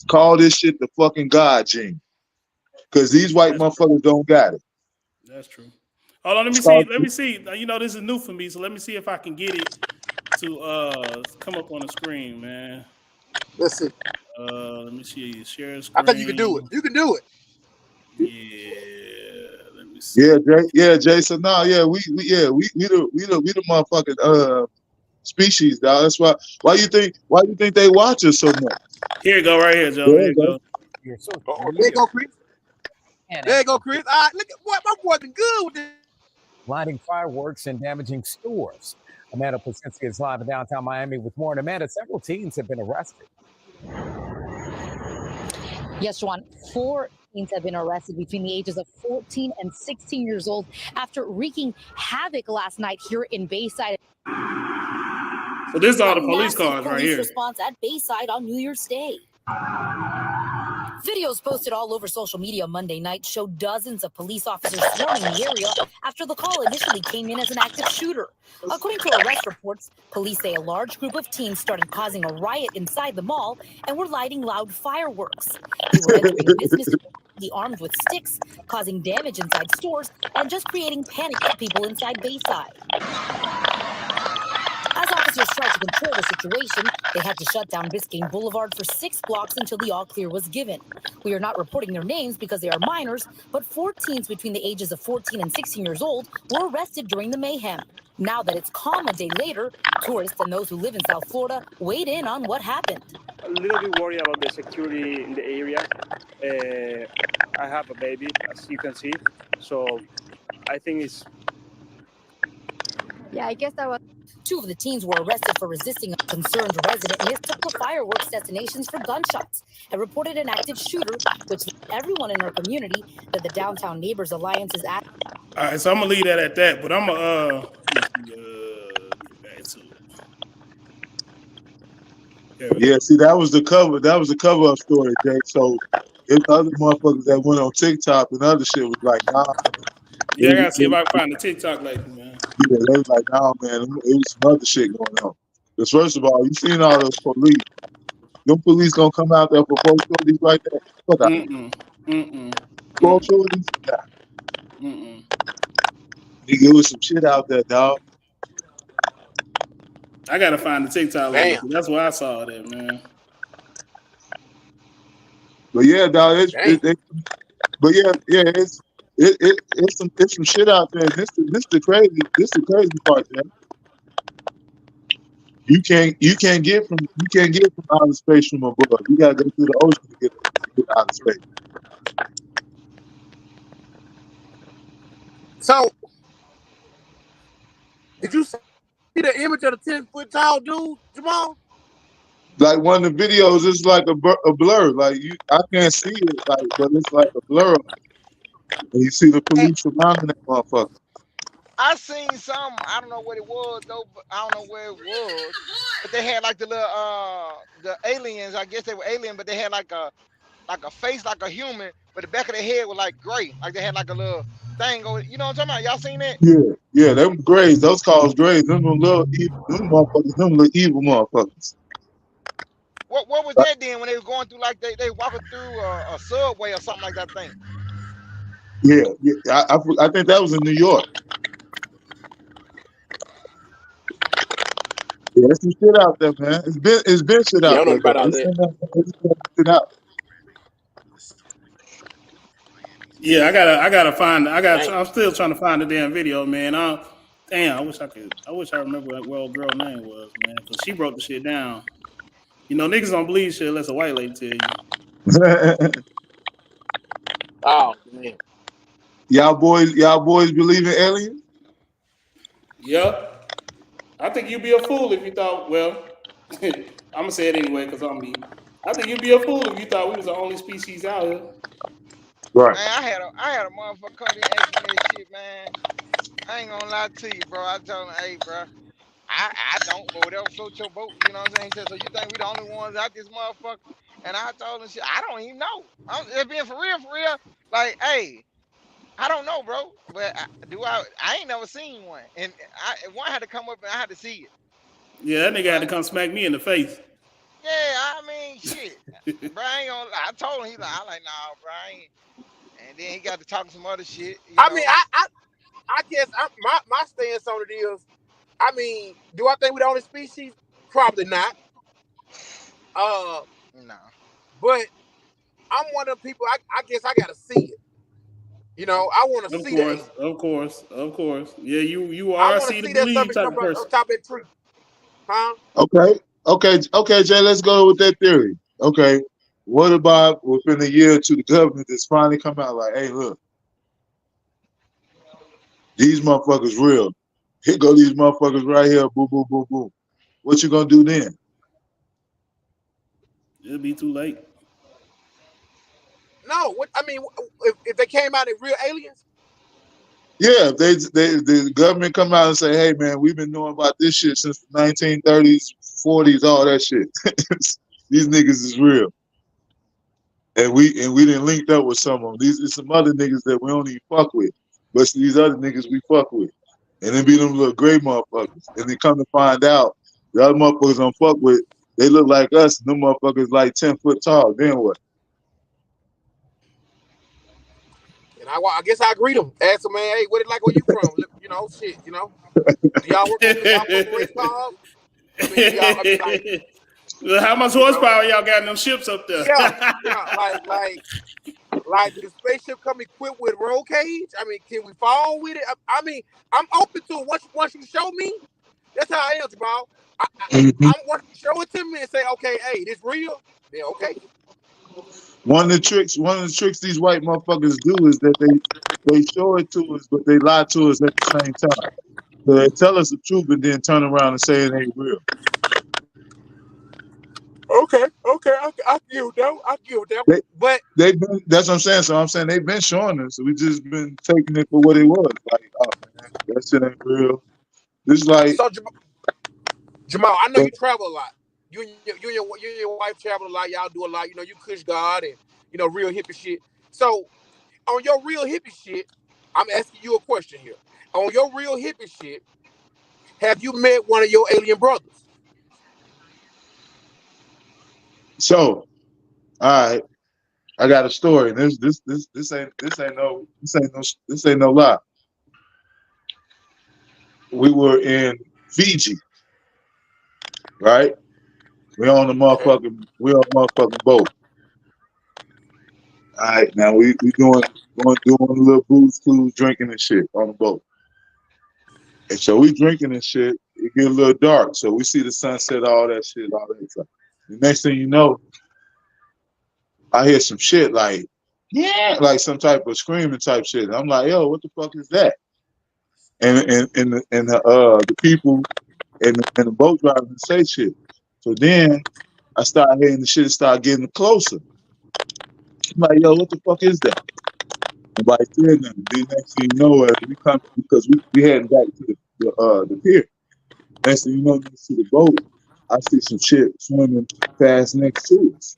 call this shit the fucking God gene. Because these white motherfuckers don't got it. That's true. Hold on, let me see. You know, this is new for me, so let me see if I can get it to come up on the screen, man. Let's see. Let me see. Share screen. I think you can do it. You can do it. Yeah. Let me see. Yeah, Jason. No, yeah, we the motherfucking species, dog. That's why you think they watch us so much. Here you go, right here, Joe. Here you go. There you go, Chris. There you go, Chris. All right, look at what my boy been good with this. Lighting fireworks and damaging stores. Amanda Plasinski is live in downtown Miami with more. And Amanda, several teens have been arrested. Yes, Juan, 4 teens have been arrested between the ages of 14 and 16 years old after wreaking havoc last night here in Bayside. So this is all the police cars right here. Response at Bayside on New Year's Day. Videos posted all over social media Monday night showed dozens of police officers swarming the area after the call initially came in as an active shooter. According to arrest reports, police say a large group of teens started causing a riot inside the mall and were lighting loud fireworks. They were entering businesses armed with sticks, causing damage inside stores and just creating panic for people inside Bayside. As officers tried to control the situation, they had to shut down Biscayne Boulevard for 6 blocks until the all-clear was given. We are not reporting their names because they are minors, but 4 teens between the ages of 14 and 16 years old were arrested during the mayhem. Now that it's calm a day later, tourists and those who live in South Florida weighed in on what happened. A little bit worried about the security in the area. I have a baby, as you can see, so I think it's Yeah, I guess that was. 2 of the teens were arrested for resisting a concerned resident mistook the fireworks destinations for gunshots and reported an active shooter, which led everyone in our community that the Downtown Neighbors Alliance is at. All right, so I'm gonna leave that at that, but I'm gonna get back to it. Yeah, see, that was the cover. That was the cover up story, Jay. So if other motherfuckers that went on TikTok and other shit was like, nah, Yeah, I gotta see if I can find the TikTok later, man. yeah, they was like, nah, man, it was some other shit going on. Because first of all, you seen all those police. Them police gonna come out there for post shorties like that? Fuck out. Post shorties? Nah. Nigga, it was some shit out there, dog. I gotta find the TikTok later. That's why I saw that, man. But yeah, dog, but yeah, it's some shit out there. This the crazy part, man. You can't get from outer space from above. You gotta go through the ocean to get outer space. So, did you see the image of the 10-foot tall dude, Jamaal? Like one of the videos, it's like a blur. Like I can't see it, like, but it's like a blur. And you see the police surrounding that motherfucker. I seen some. I don't know what it was though. But I don't know where it was. But they had like the little the aliens. I guess they were alien, but they had like a face like a human, but the back of their head was like gray. Like they had like a little thing over. You know what I'm talking about? Y'all seen that? Yeah, them grays. Those called grays. Them little evil, them motherfuckers. Them little evil motherfuckers. What was that then when they was going through like they walking through a subway or something like that thing? Yeah. I think that was in New York. Yeah, there's some shit out there, man. It's been shit out there. Shit out. Yeah, I gotta find. I'm still trying to find the damn video, man. Damn, I wish I remember what old girl name was, man, because she broke the shit down. You know, niggas don't believe shit unless a white lady tell you. Oh man. Y'all boys believe in aliens? Yep. I think you'd be a fool if you thought. Well, I'm gonna say it anyway because I'm me. I think you'd be a fool if you thought we was the only species out here. Right. Man, I had a motherfucker come in and ask me this shit, man. I ain't gonna lie to you, bro. I told him, hey, bro, I don't, but whatever float your boat, you know what I'm saying? He said, so you think we the only ones out this motherfucker? And I told him, shit, I don't even know. I'm just being for real. Like, hey, I don't know, bro. But I ain't never seen one. And one had to come up and I had to see it. Yeah, that nigga had to come smack me in the face. Yeah, I mean, shit. Bro, I ain't gonna, I told him, I'm like, nah, bro, I ain't. And then he got to talking some other shit. I mean, I guess my stance on it is, I mean, do I think we're the only species? Probably not. No. But I'm one of the people. I guess I gotta see it. You know, I want to see that. Of course. Yeah, you are see to believe type of person. On top of that tree. Huh? Okay, Jay. Let's go with that theory. Okay, what about within a year or two, the government that's finally come out like, hey, look, these motherfuckers real. Here go these motherfuckers right here. Boom, boom, boom, boom. What you gonna do then? It'll be too late. No, if they came out as real aliens. Yeah, the government come out and say, hey man, we've been knowing about this shit since the 1930s, 40s, all that shit. These niggas is real. And we didn't link up with some of them. These is some other niggas that we don't even fuck with. But these other niggas we fuck with. And then be them little gray motherfuckers. And then come to find out the other motherfuckers don't fuck with, they look like us, and them motherfuckers like 10 foot tall. Then what? And I guess I greet them. Ask them, man, hey, what it like where you from? You know, shit, you know. Do y'all work on race cars? I mean, like, how much horsepower y'all got in them ships up there? Yeah, like the spaceship come equipped with roll cage. I mean, can we fall with it? I mean, I'm open to it. Once you show me, that's how I am, bro. I'm want to show it to me and say, okay, hey, this real? Yeah, okay. One of the tricks these white motherfuckers do is that they show it to us, but they lie to us at the same time. So they tell us the truth and then turn around and say it ain't real. Okay, I give that. But That's what I'm saying. So I'm saying they've been showing us. So we just been taking it for what it was. Like, oh man, that shit ain't real. This like so Jamaal, I know you travel a lot. You and your wife travel a lot. Y'all do a lot. You know, you Kush God and real hippie shit. So on your real hippie shit, I'm asking you a question here. On your real hippie shit, have you met one of your alien brothers? so. All right, I got a story. This ain't no lie. We were in Fiji, right? We on a motherfucking boat. All right, now we doing a little booze cruise, drinking and shit on the boat. And so we drinking and shit. It get a little dark, so we see the sunset, all that shit, all that stuff. The next thing you know, I hear some shit like, yeah, like some type of screaming type shit. And I'm like, yo, what the fuck is that? And the people and the boat driver say shit. So then I start hearing the shit start getting closer. I'm like, yo, what the fuck is that? Nobody said nothing. Then next thing you know, as we come, because we heading back to the pier. Next thing you know, next to the boat, I see some shit swimming fast next to us.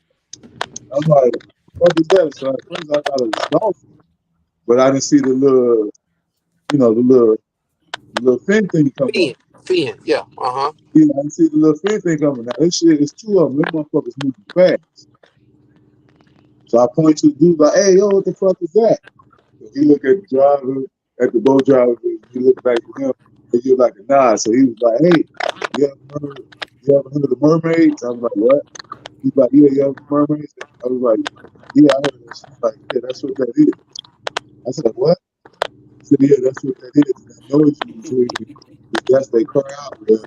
I'm like, what is that? So at first I thought it was dolphin, but I didn't see the little, the little fin thing come up. Fin, yeah, Yeah, I didn't see the little fin thing coming. Now this shit is two of them. Them motherfuckers moving fast. So I point to the dude like, hey, yo, what the fuck is that? So he look at the driver, at the boat driver, and he look back at him, and he was like a nod. So he was like, hey, you ever heard of the mermaids? I was like, what? He's like, yeah, you ever heard of mermaids? I was like, yeah, I heard of that. She's like, yeah, that's what that is. I said, what? He said, yeah, that's what that is. And that noise you hear is that's they cry out. Well,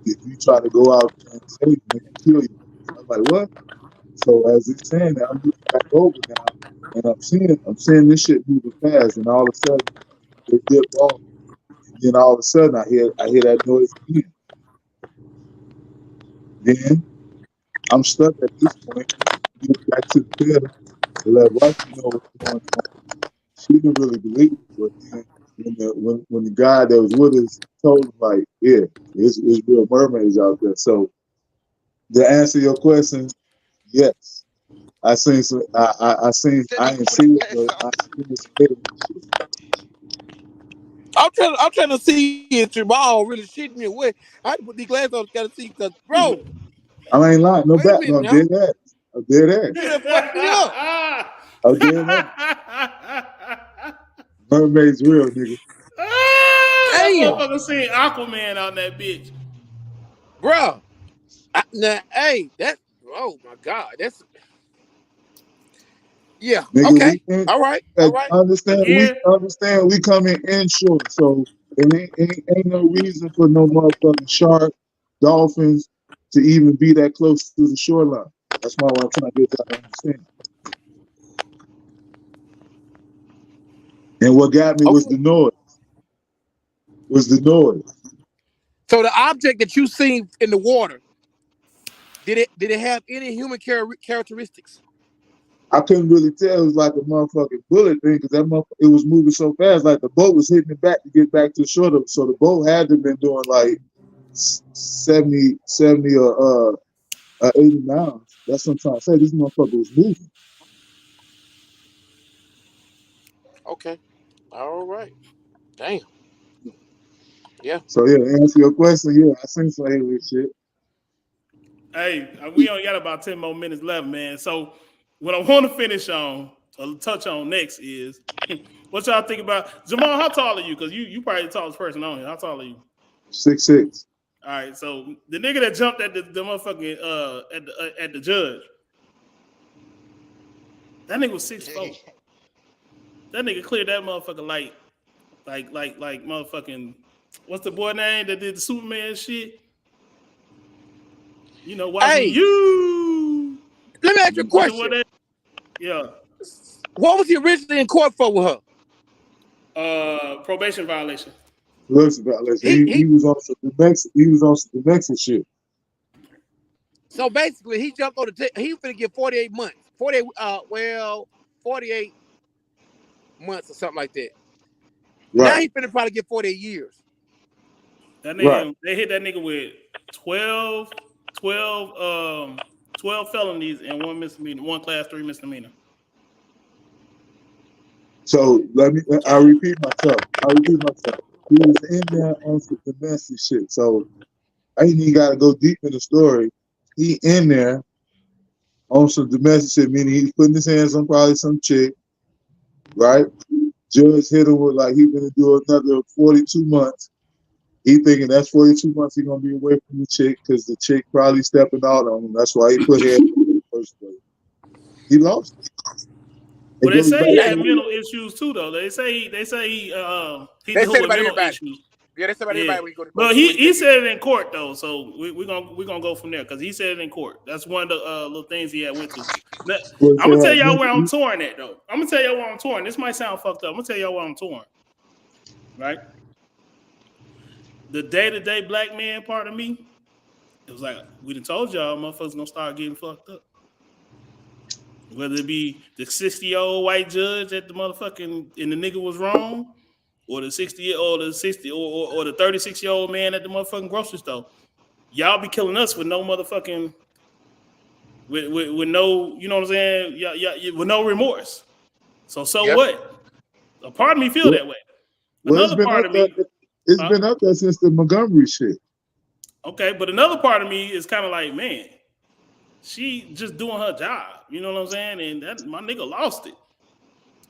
if you try to go out and save them, they can kill you. I was like, what? So as he's saying that, I'm looking back over now, and I'm seeing this shit moving fast, and all of a sudden they dip off, and then all of a sudden I hear that noise again. Then I'm stuck at this point. Get back to the pier to let Rusty know what's going on. She didn't really believe it, but then when the guy that was with us told him, like, yeah, it's real mermaids out there. So to answer your question, yes. I seen some. I ain't seen it, but I seen some shit. I'm trying to see if Jamaal really shitting me away. I had to put these glasses on, gotta see, because bro, I ain't lying. No wait a back. minute No, I'm now. dead ass. I'm dead ass. You done fucked me up. I'm dead ass. Mermaid's real, nigga. That Damn, motherfucker seen Aquaman on that bitch. bro. Now, hey, oh my God, that's, yeah, Nigga, okay, all right. understand. Again, We understand. We coming inshore, so it ain't no reason for no motherfucking shark, dolphins to even be that close to the shoreline. That's what I'm trying to get y'all to understand. And what got me was the noise. So the object that you seen in the water, did it have any human characteristics? I couldn't really tell. It was like a motherfucking bullet thing because it was moving so fast. Like the boat was hitting it back to get back to the shore. So the boat had to have been doing like 70 or 80 miles. That's what I'm trying to say. This motherfucker was moving. Okay, all right, damn, yeah. So yeah, to answer your question, yeah, I seen some alien shit. hey, we only got about 10 more minutes left, man. So what I want to finish on, or touch on next is, what y'all think about Jamaal? How tall are you? Because you probably the tallest person on here. How tall are you? 6'6". All right, so the nigga that jumped at the motherfucking at the judge, that nigga was 6'4". That nigga cleared that motherfucker like motherfucking, what's the boy name that did the Superman shit? You know, watching Hey, you. let me ask you a question. Yeah. What was he originally in court for with her? Probation violation. Listen, he was on some domestic shit. So basically, he jumped on he finna get 48 months. 48 months or something like that. Right. Now he finna probably get 48 years. That nigga, they hit that nigga with 12 felonies and one misdemeanor, one class 3 misdemeanor. So I repeat myself. He was in there on some domestic shit. So I ain't even gotta go deep in the story. He in there on some domestic shit, meaning he's putting his hands on probably some chick, right? Judge hit him with like he's gonna do another 42 months. He thinking that's 42 months he's gonna be away from the chick because the chick probably stepping out on him. That's why he put hands on him in the first place. He lost it. Well, they say he had mental issues too, though. They say he They dealt said with about mental everybody. issues. Yeah, they said about everybody. We go to But he said it in court though, so we're gonna go from there because he said it in court. That's one of the little things he had went to. I'm gonna tell y'all where I'm torn at though. I'm gonna tell y'all where I'm torn. This might sound fucked up. I'm gonna tell y'all where I'm torn. Right? The day-to-day black man part of me, it was like we done told y'all, motherfuckers gonna start getting fucked up. Whether it be the 60-year-old white judge at the motherfucking and the nigga was wrong, or the 60 or the 60 or the 36-year-old man at the motherfucking grocery store. Y'all be killing us with no motherfucking with no, you know what I'm saying? Yeah, with no remorse. So yep. What? A part of me feel that way. Another part of me, it's been up there since the Montgomery shit. Okay, but another part of me is kind of like, man, she just doing her job. You know what I'm saying? And that my nigga lost it.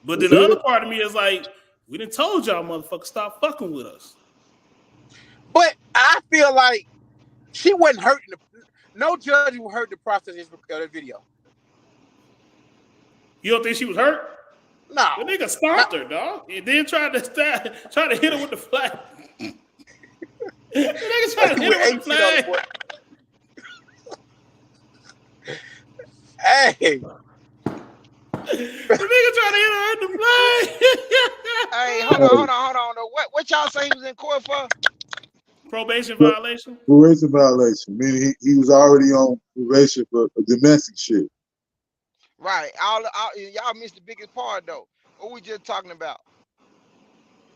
But then the other part of me is like, we done told y'all motherfuckers stop fucking with us. But I feel like she wasn't hurting. No judge will hurt the process of the video. You don't think she was hurt? No. The nigga stopped her, dog. And then tried to hit her with the flag. The nigga tried to hit her with the flag. Hey. The nigga trying to hit her with the flag. Hey, hold on. What y'all say he was in court for? Probation violation? Probation violation. Meaning he was already on probation for domestic shit. Right. Y'all missed the biggest part though. What we just talking about?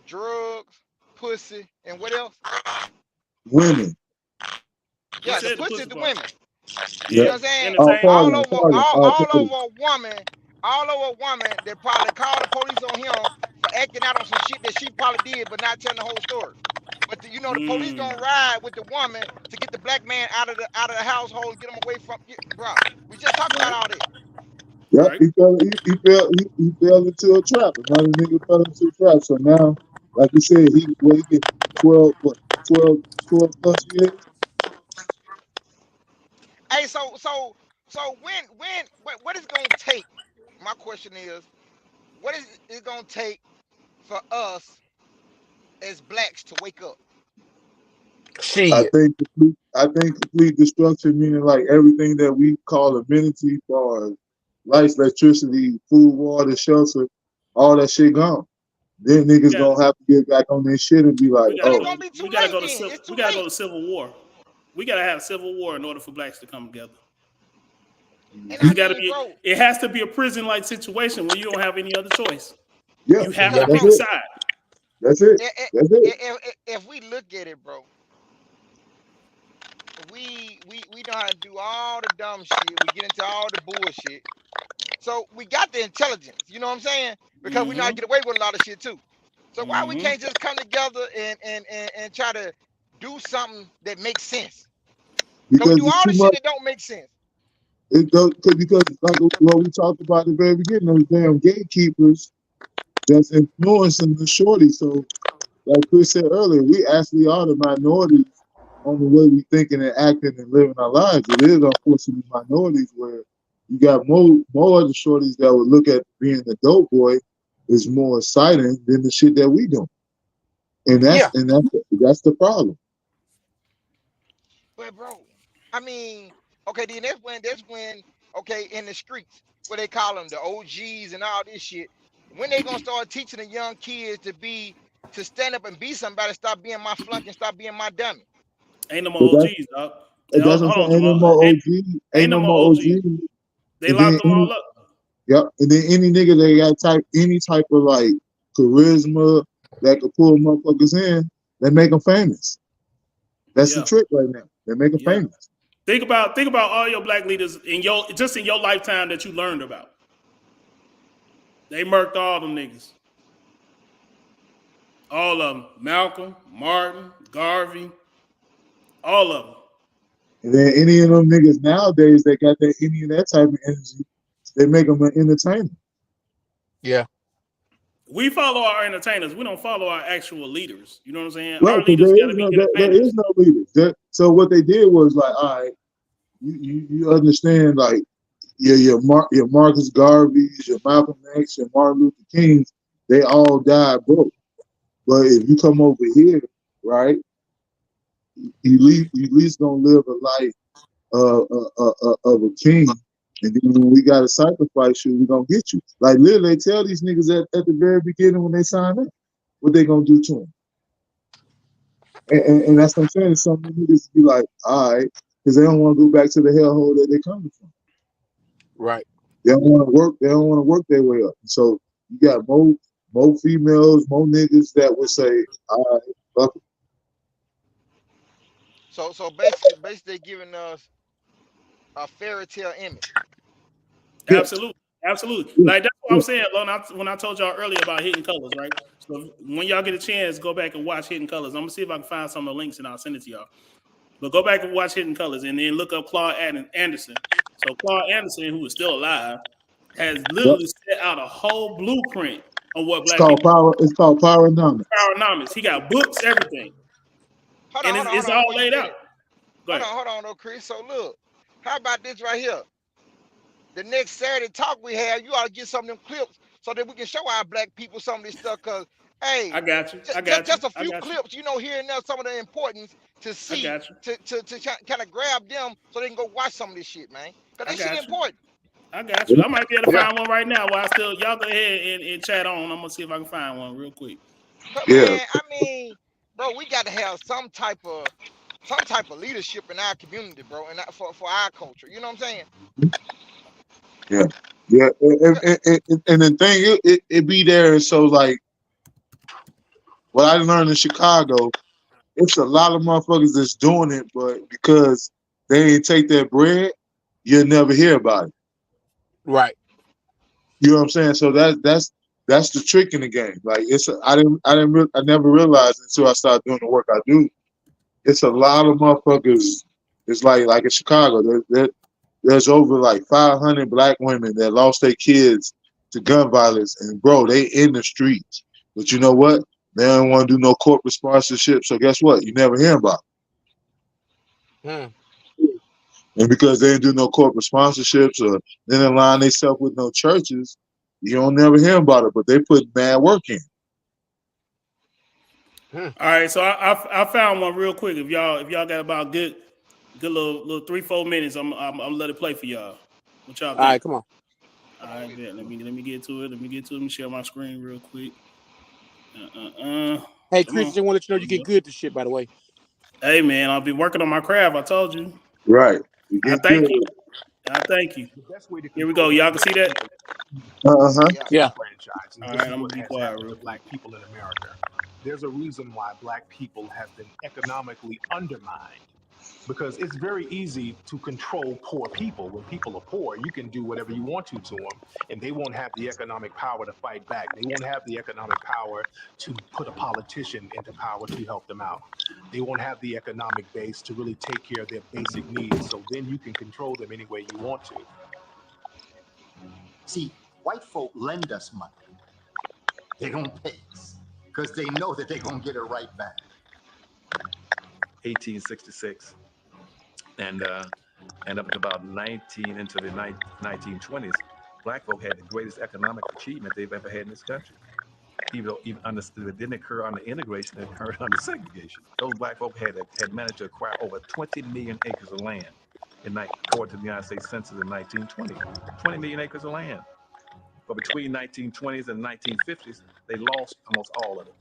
Drugs, pussy, and what else? Women. Yeah, the pussy is the women. Yeah. You know what I'm saying? All over a woman that probably called the police on him for acting out on some shit that she probably did, but not telling the whole story. But the police gonna ride with the woman to get the black man out of the household and get him away from you, bro. We just talked about all this. Yep, right. He fell into a trap. Another nigga fell into a trap. So now, like you said, he get 12 plus years. Hey, so what is it gonna take? My question is, what is it gonna take for us as blacks to wake up? Shit. I think complete destruction, meaning like everything that we call amenity for lights, electricity, food, water, shelter, all that shit gone. Then niggas gonna have to get back on their shit and be like, we gotta go to civil war. We gotta have civil war in order for blacks to come together. It has to be a prison-like situation where you don't have any other choice. Yeah, you have to pick a side. That's it. If we look at it, bro, we know how to do all the dumb shit. We get into all the bullshit. So we got the intelligence, you know what I'm saying? Because we know how to get away with a lot of shit too. So why we can't just come together and try to do something that makes sense? Because we do all the shit that don't make sense. Because like what we talked about at the very beginning, those damn gatekeepers that's influencing the shorty. So like Chris said earlier, we actually are the minorities on the way we thinking and acting and living our lives. It is unfortunately minorities where you got more of the shorties that would look at being a dope boy is more exciting than the shit that we do. And that's the problem. But bro, I mean, okay, then that's when okay, in the streets where they call them the OGs and all this shit, when they gonna start teaching the young kids to be to stand up and be somebody, stop being my flunky, and stop being my dummy. Ain't no more OGs, dog. That's what I'm saying. Ain't no more OG. Ain't no more OG. They locked them all up. Yep. And then any nigga that got any type of like charisma that could pull motherfuckers in, they make them famous. That's the trick right now. They make them famous. Think about all your black leaders in your lifetime that you learned about. They murked all them niggas. All of them. Malcolm, Martin, Garvey, all of them. And then any of them niggas nowadays that got any of that type of energy, they make them an entertainer. Yeah. We follow our entertainers. We don't follow our actual leaders. You know what I'm saying? Right, our leaders got to be entertainers. There is no leaders. So what they did was like, all right, you understand, like your Marcus Garveys, your Malcolm X, your Martin Luther Kings, they all died broke. But if you come over here, right, you at least gonna live a life of a king. And then when we gotta sacrifice you, we gonna get you. Like literally, they tell these niggas at the very beginning when they sign up, what they gonna do to them. And that's what I'm saying. Some niggas be like, all right, because they don't want to go back to the hellhole that they coming from. Right. They don't want to work. They don't want to work their way up. So you got more females, more niggas that would say, all right, fuck it. So basically they're giving us a fairy tale image. Absolutely. Like that's what I'm saying, when I told y'all earlier about Hidden Colors, right? So when y'all get a chance, go back and watch Hidden Colors. I'm gonna see if I can find some of the links and I'll send it to y'all. But go back and watch Hidden Colors and then look up Claude Anderson. So Claude Anderson, who is still alive, has literally set out a whole blueprint on what black people do. It's called Powernomics. Powernomics. He got books, everything. It's all laid out. Hold on, though, Chris. So look, how about this right here? The next Saturday talk we have, you ought to get some of them clips so that we can show our black people some of this stuff. Cause hey, I got you. Just a few clips, here and there, some of the importance to see, to kind of grab them so they can go watch some of this shit, man. Cause this shit important. I got you. I might be able to find one right now. While y'all go ahead and chat on. I'm gonna see if I can find one real quick. But man, I mean, bro, we got to have some type of leadership in our community, bro, and for our culture. You know what I'm saying? Yeah. And the thing, it be there. And so, like, what I learned in Chicago, it's a lot of motherfuckers that's doing it, but because they ain't take their bread, you'll never hear about it. Right. You know what I'm saying? So that's the trick in the game. Like I never realized until I started doing the work I do. It's a lot of motherfuckers. It's like in Chicago, there's over like 500 black women that lost their kids to gun violence, and bro, they in the streets. But you know what? They don't want to do no corporate sponsorship. So guess what? You never hear about it. And because they didn't do no corporate sponsorships or didn't align themselves with no churches, you don't never hear about it. But they put mad work in. All right, so I found one real quick. If y'all got about good little 3-4 minutes, I'm gonna let it play for y'all. What y'all think? All right, come on. All right, yeah, let me get to it. Let me share my screen real quick. Hey, Christian, want to let you know you get good to shit, by the way. Hey, man, I've been working on my craft. I told you. Right. I thank you. Here we go. Y'all can see that? Yeah. Franchise. All right, I'm gonna be quiet real quick. Black people in America. There's a reason why black people have been economically undermined. Because it's very easy to control poor people. When people are poor, you can do whatever you want to them, and they won't have the economic power to fight back. They won't have the economic power to put a politician into power to help them out. They won't have the economic base to really take care of their basic needs. So then you can control them any way you want to. See, white folk lend us money. They don't pay us because they know that they're going to get it right back. 1866. And up to about 19 into the 1920s, black folk had the greatest economic achievement they've ever had in this country. Even though it didn't occur under integration, it occurred under segregation. Those black folk had managed to acquire over 20 million acres of land, according to the United States Census in 1920. 20 million acres of land. But between 1920s and 1950s, they lost almost all of it.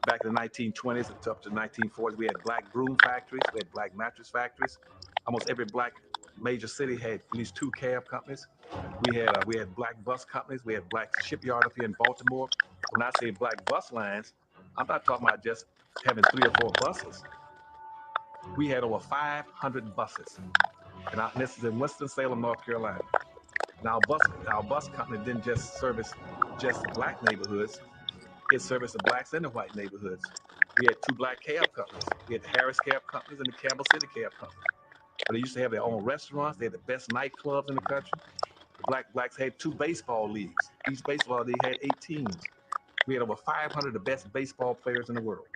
back in the 1920s up to 1940s, we had black broom factories, we had black mattress factories. Almost every black major city had at least 2 cab companies. We had black bus companies. We had black shipyard up here in Baltimore. When I say black bus lines, I'm not talking about just having 3 or 4 buses. We had over 500 buses. And this is in Winston-Salem, North Carolina. And our bus company didn't just service just the black neighborhoods. It serviced the blacks and the white neighborhoods. We had 2 black cab companies. We had the Harris Cab Companies and the Campbell City Cab Company. But they used to have their own restaurants. They had the best nightclubs in the country. The blacks had 2 baseball leagues. Each baseball league had 8 teams. We had over 500 of the best baseball players in the world.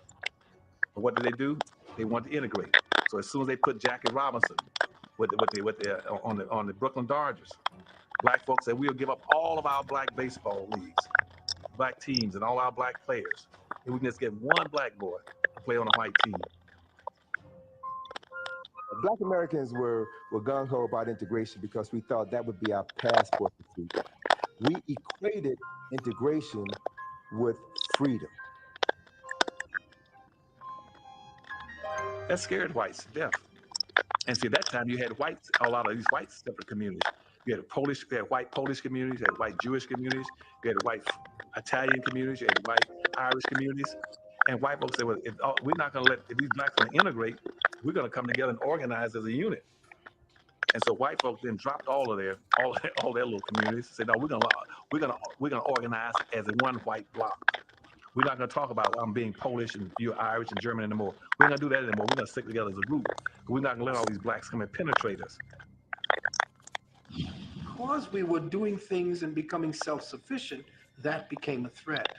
But what did they do? They wanted to integrate. So as soon as they put Jackie Robinson on the Brooklyn Dodgers, black folks said, we'll give up all of our black baseball leagues, black teams, and all our black players. And we can just get one black boy to play on a white team. Black Americans were gung-ho about integration because we thought that would be our passport to freedom. We equated integration with freedom. That scared whites to death. And see, at that time, you had whites, a lot of these white separate communities. You had white Polish communities, you had white Jewish communities, you had white Italian communities, you had white Irish communities. And white folks said, well, we're not going to if these blacks want to integrate, we're going to come together and organize as a unit. And so white folks then dropped all their little communities and said, no, we're gonna organize as a one white block. We're not going to talk about I'm being Polish and you're Irish and German anymore. We're not going to do that anymore. We're going to stick together as a group. We're not going to let all these blacks come and penetrate us. Because we were doing things and becoming self-sufficient, that became a threat.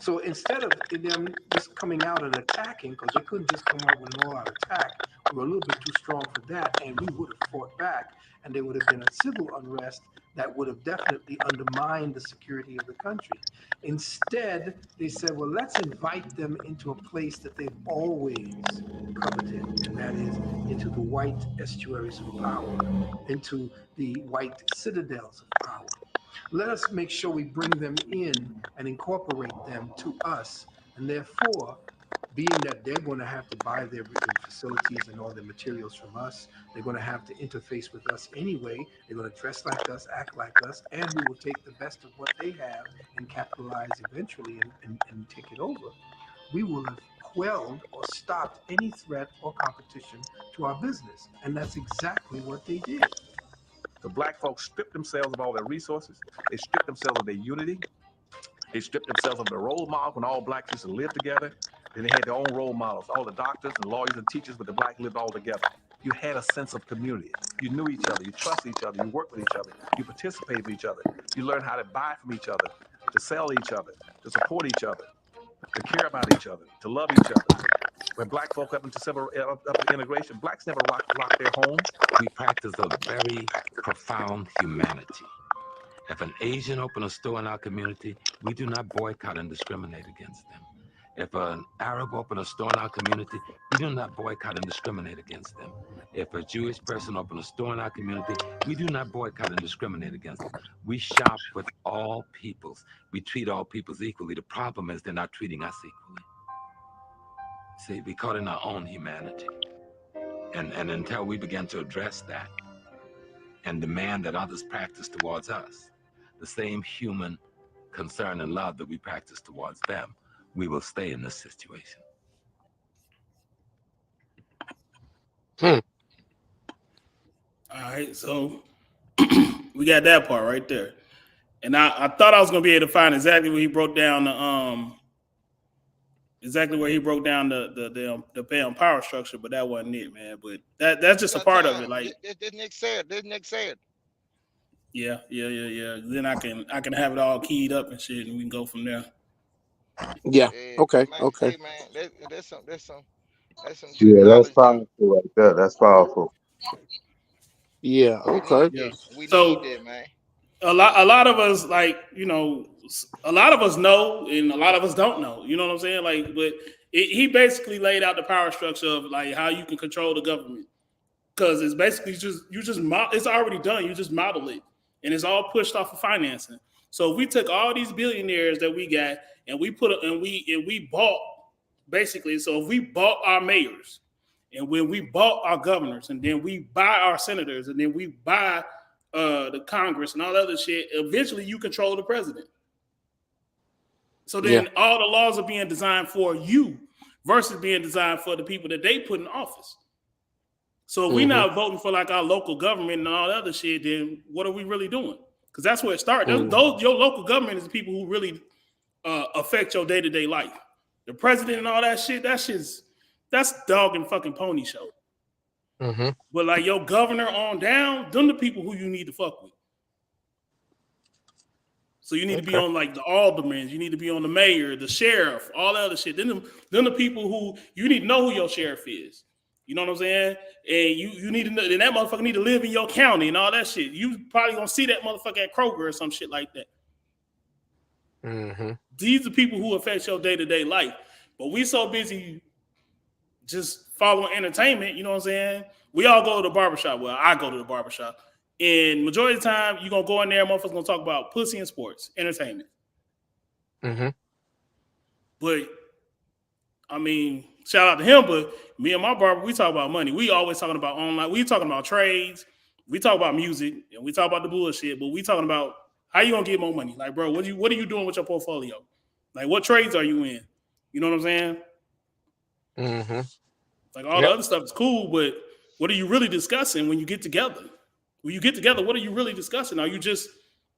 So instead of them just coming out and attacking, because they couldn't just come out with an all-out attack, we were a little bit too strong for that, and we would have fought back, and there would have been a civil unrest that would have definitely undermined the security of the country. Instead, they said, well, let's invite them into a place that they've always coveted, and that is into the white estuaries of power, into the white citadels of power. Let us make sure we bring them in and incorporate them to us, and therefore, being that they're going to have to buy their facilities and all their materials from us, they're going to have to interface with us anyway, they're going to dress like us, act like us, and we will take the best of what they have and capitalize eventually and take it over. We will have quelled or stopped any threat or competition to our business, and that's exactly what they did. The black folks stripped themselves of all their resources. They stripped themselves of their unity. They stripped themselves of their role model when all blacks used to live together. Then they had their own role models. All the doctors and lawyers and teachers, but the black lived all together. You had a sense of community. You knew each other. You trusted each other. You worked with each other. You participated with each other. You learned how to buy from each other, to sell each other, to support each other, to care about each other, to love each other. When black folk up to integration, blacks never rocked their homes. We practice a very profound humanity. If an Asian opens a store in our community, we do not boycott and discriminate against them. If an Arab opens a store in our community, we do not boycott and discriminate against them. If a Jewish person opens a store in our community, we do not boycott and discriminate against them. We shop with all peoples. We treat all peoples equally. The problem is they're not treating us equally. See, we caught in our own humanity. And until we begin to address that and demand that others practice towards us the same human concern and love that we practice towards them, we will stay in this situation. All right, so we got that part right there. And I thought I was gonna be able to find exactly where he broke down the power structure, but that wasn't it, man. But that's just a part of it. Like this Nick said. Yeah. Then I can have it all keyed up and shit, and we can go from there. Yeah. Okay. Man, Okay. hey, man, there's some Yeah, that's powerful right there. That's powerful. Yeah. Okay. Yeah. We So need that, man. a lot of us, like, you know, a lot of us know, and a lot of us don't know. You know what I'm saying? Like, but he basically laid out the power structure of like how you can control the government, because it's basically it's already done. You just model it, and it's all pushed off of financing. So we took all these billionaires that we got, and we bought basically. So if we bought our mayors, and when we bought our governors, and then we buy our senators, and then we buy the Congress and all that other shit, eventually you control the president. So then all the laws are being designed for you versus being designed for the people that they put in office. So if we're not voting for like our local government and all that other shit, then what are we really doing? Because that's where it starts. Those your local government is the people who really affect your day-to-day life. The president and all that shit, that's dog and fucking pony show. But like your governor on down, them the people who you need to fuck with. So you need to be on like the aldermen, you need to be on the mayor, the sheriff, all that other shit. Then the people who you need to know who your sheriff is. You know what I'm saying? And you need to know, and that motherfucker need to live in your county and all that shit. You probably gonna see that motherfucker at Kroger or some shit like that. These are people who affect your day-to-day life. But we so busy just following entertainment, you know what I'm saying? We all go to the barbershop. Well, I go to the barbershop. And majority of the time, you're going to go in there, motherfuckers going to talk about pussy and sports, entertainment. But, I mean, shout out to him, but me and my barber, we talk about money. We always talking about online. We talking about trades. We talk about music. And we talk about the bullshit. But we talking about how you going to get more money. Like, bro, what are you doing with your portfolio? Like, what trades are you in? You know what I'm saying? Like, all the other stuff is cool, but what are you really discussing when you get together? When you get together, what are you really discussing? Are you just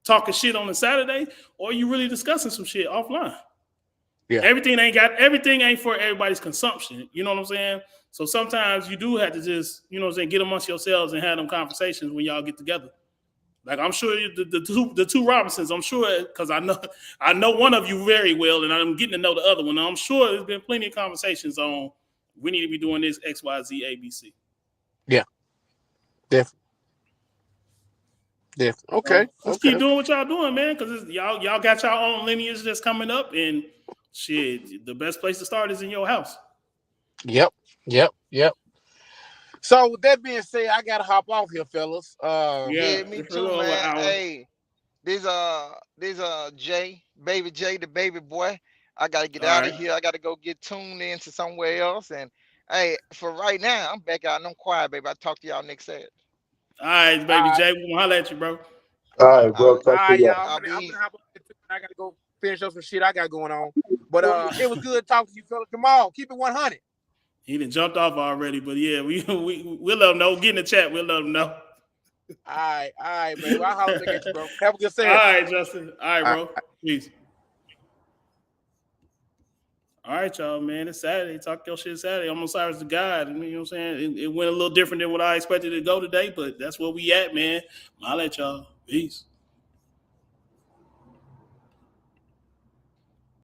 talking shit on a Saturday, or are you really discussing some shit offline? Everything ain't for everybody's consumption. You know what I'm saying? So sometimes you do have to just, you know what I'm saying, get amongst yourselves and have them conversations when y'all get together. Like, I'm sure the two Robinsons, I'm sure, because I know one of you very well, and I'm getting to know the other one. I'm sure there's been plenty of conversations on we need to be doing this X, Y, Z, A, B, C. Yeah, definitely. Okay. Let's keep doing what y'all doing, man, because y'all got y'all own lineage that's coming up, and shit, the best place to start is in your house. Yep. So with that being said, I gotta hop off here, fellas. Yeah, me too, man. Hey, there's baby Jay, the baby boy. I gotta get out of here. I gotta go get tuned into somewhere else. And hey, for right now, I'm back out and I'm quiet, baby. I'll talk to y'all next Saturday. All right, baby Jay, we're gonna holler at you, bro. All right, bro. All right, y'all. I'm gonna hop up. I gotta go finish up some shit I got going on. But it was good talking to you, fella. Jamaal, keep it 100. He done jumped off already, but yeah, we'll let him know. Get in the chat, we'll let him know. All right, baby. I'll holler at you, bro. Have a good Saturday. All right, Justin. All right, bro. Peace. All right, y'all, man. It's Saturday. Talk your shit Saturday. I'm OSIRIS the God. You know what I'm saying? It went a little different than what I expected it to go today, but that's where we at, man. I'll let y'all. Peace.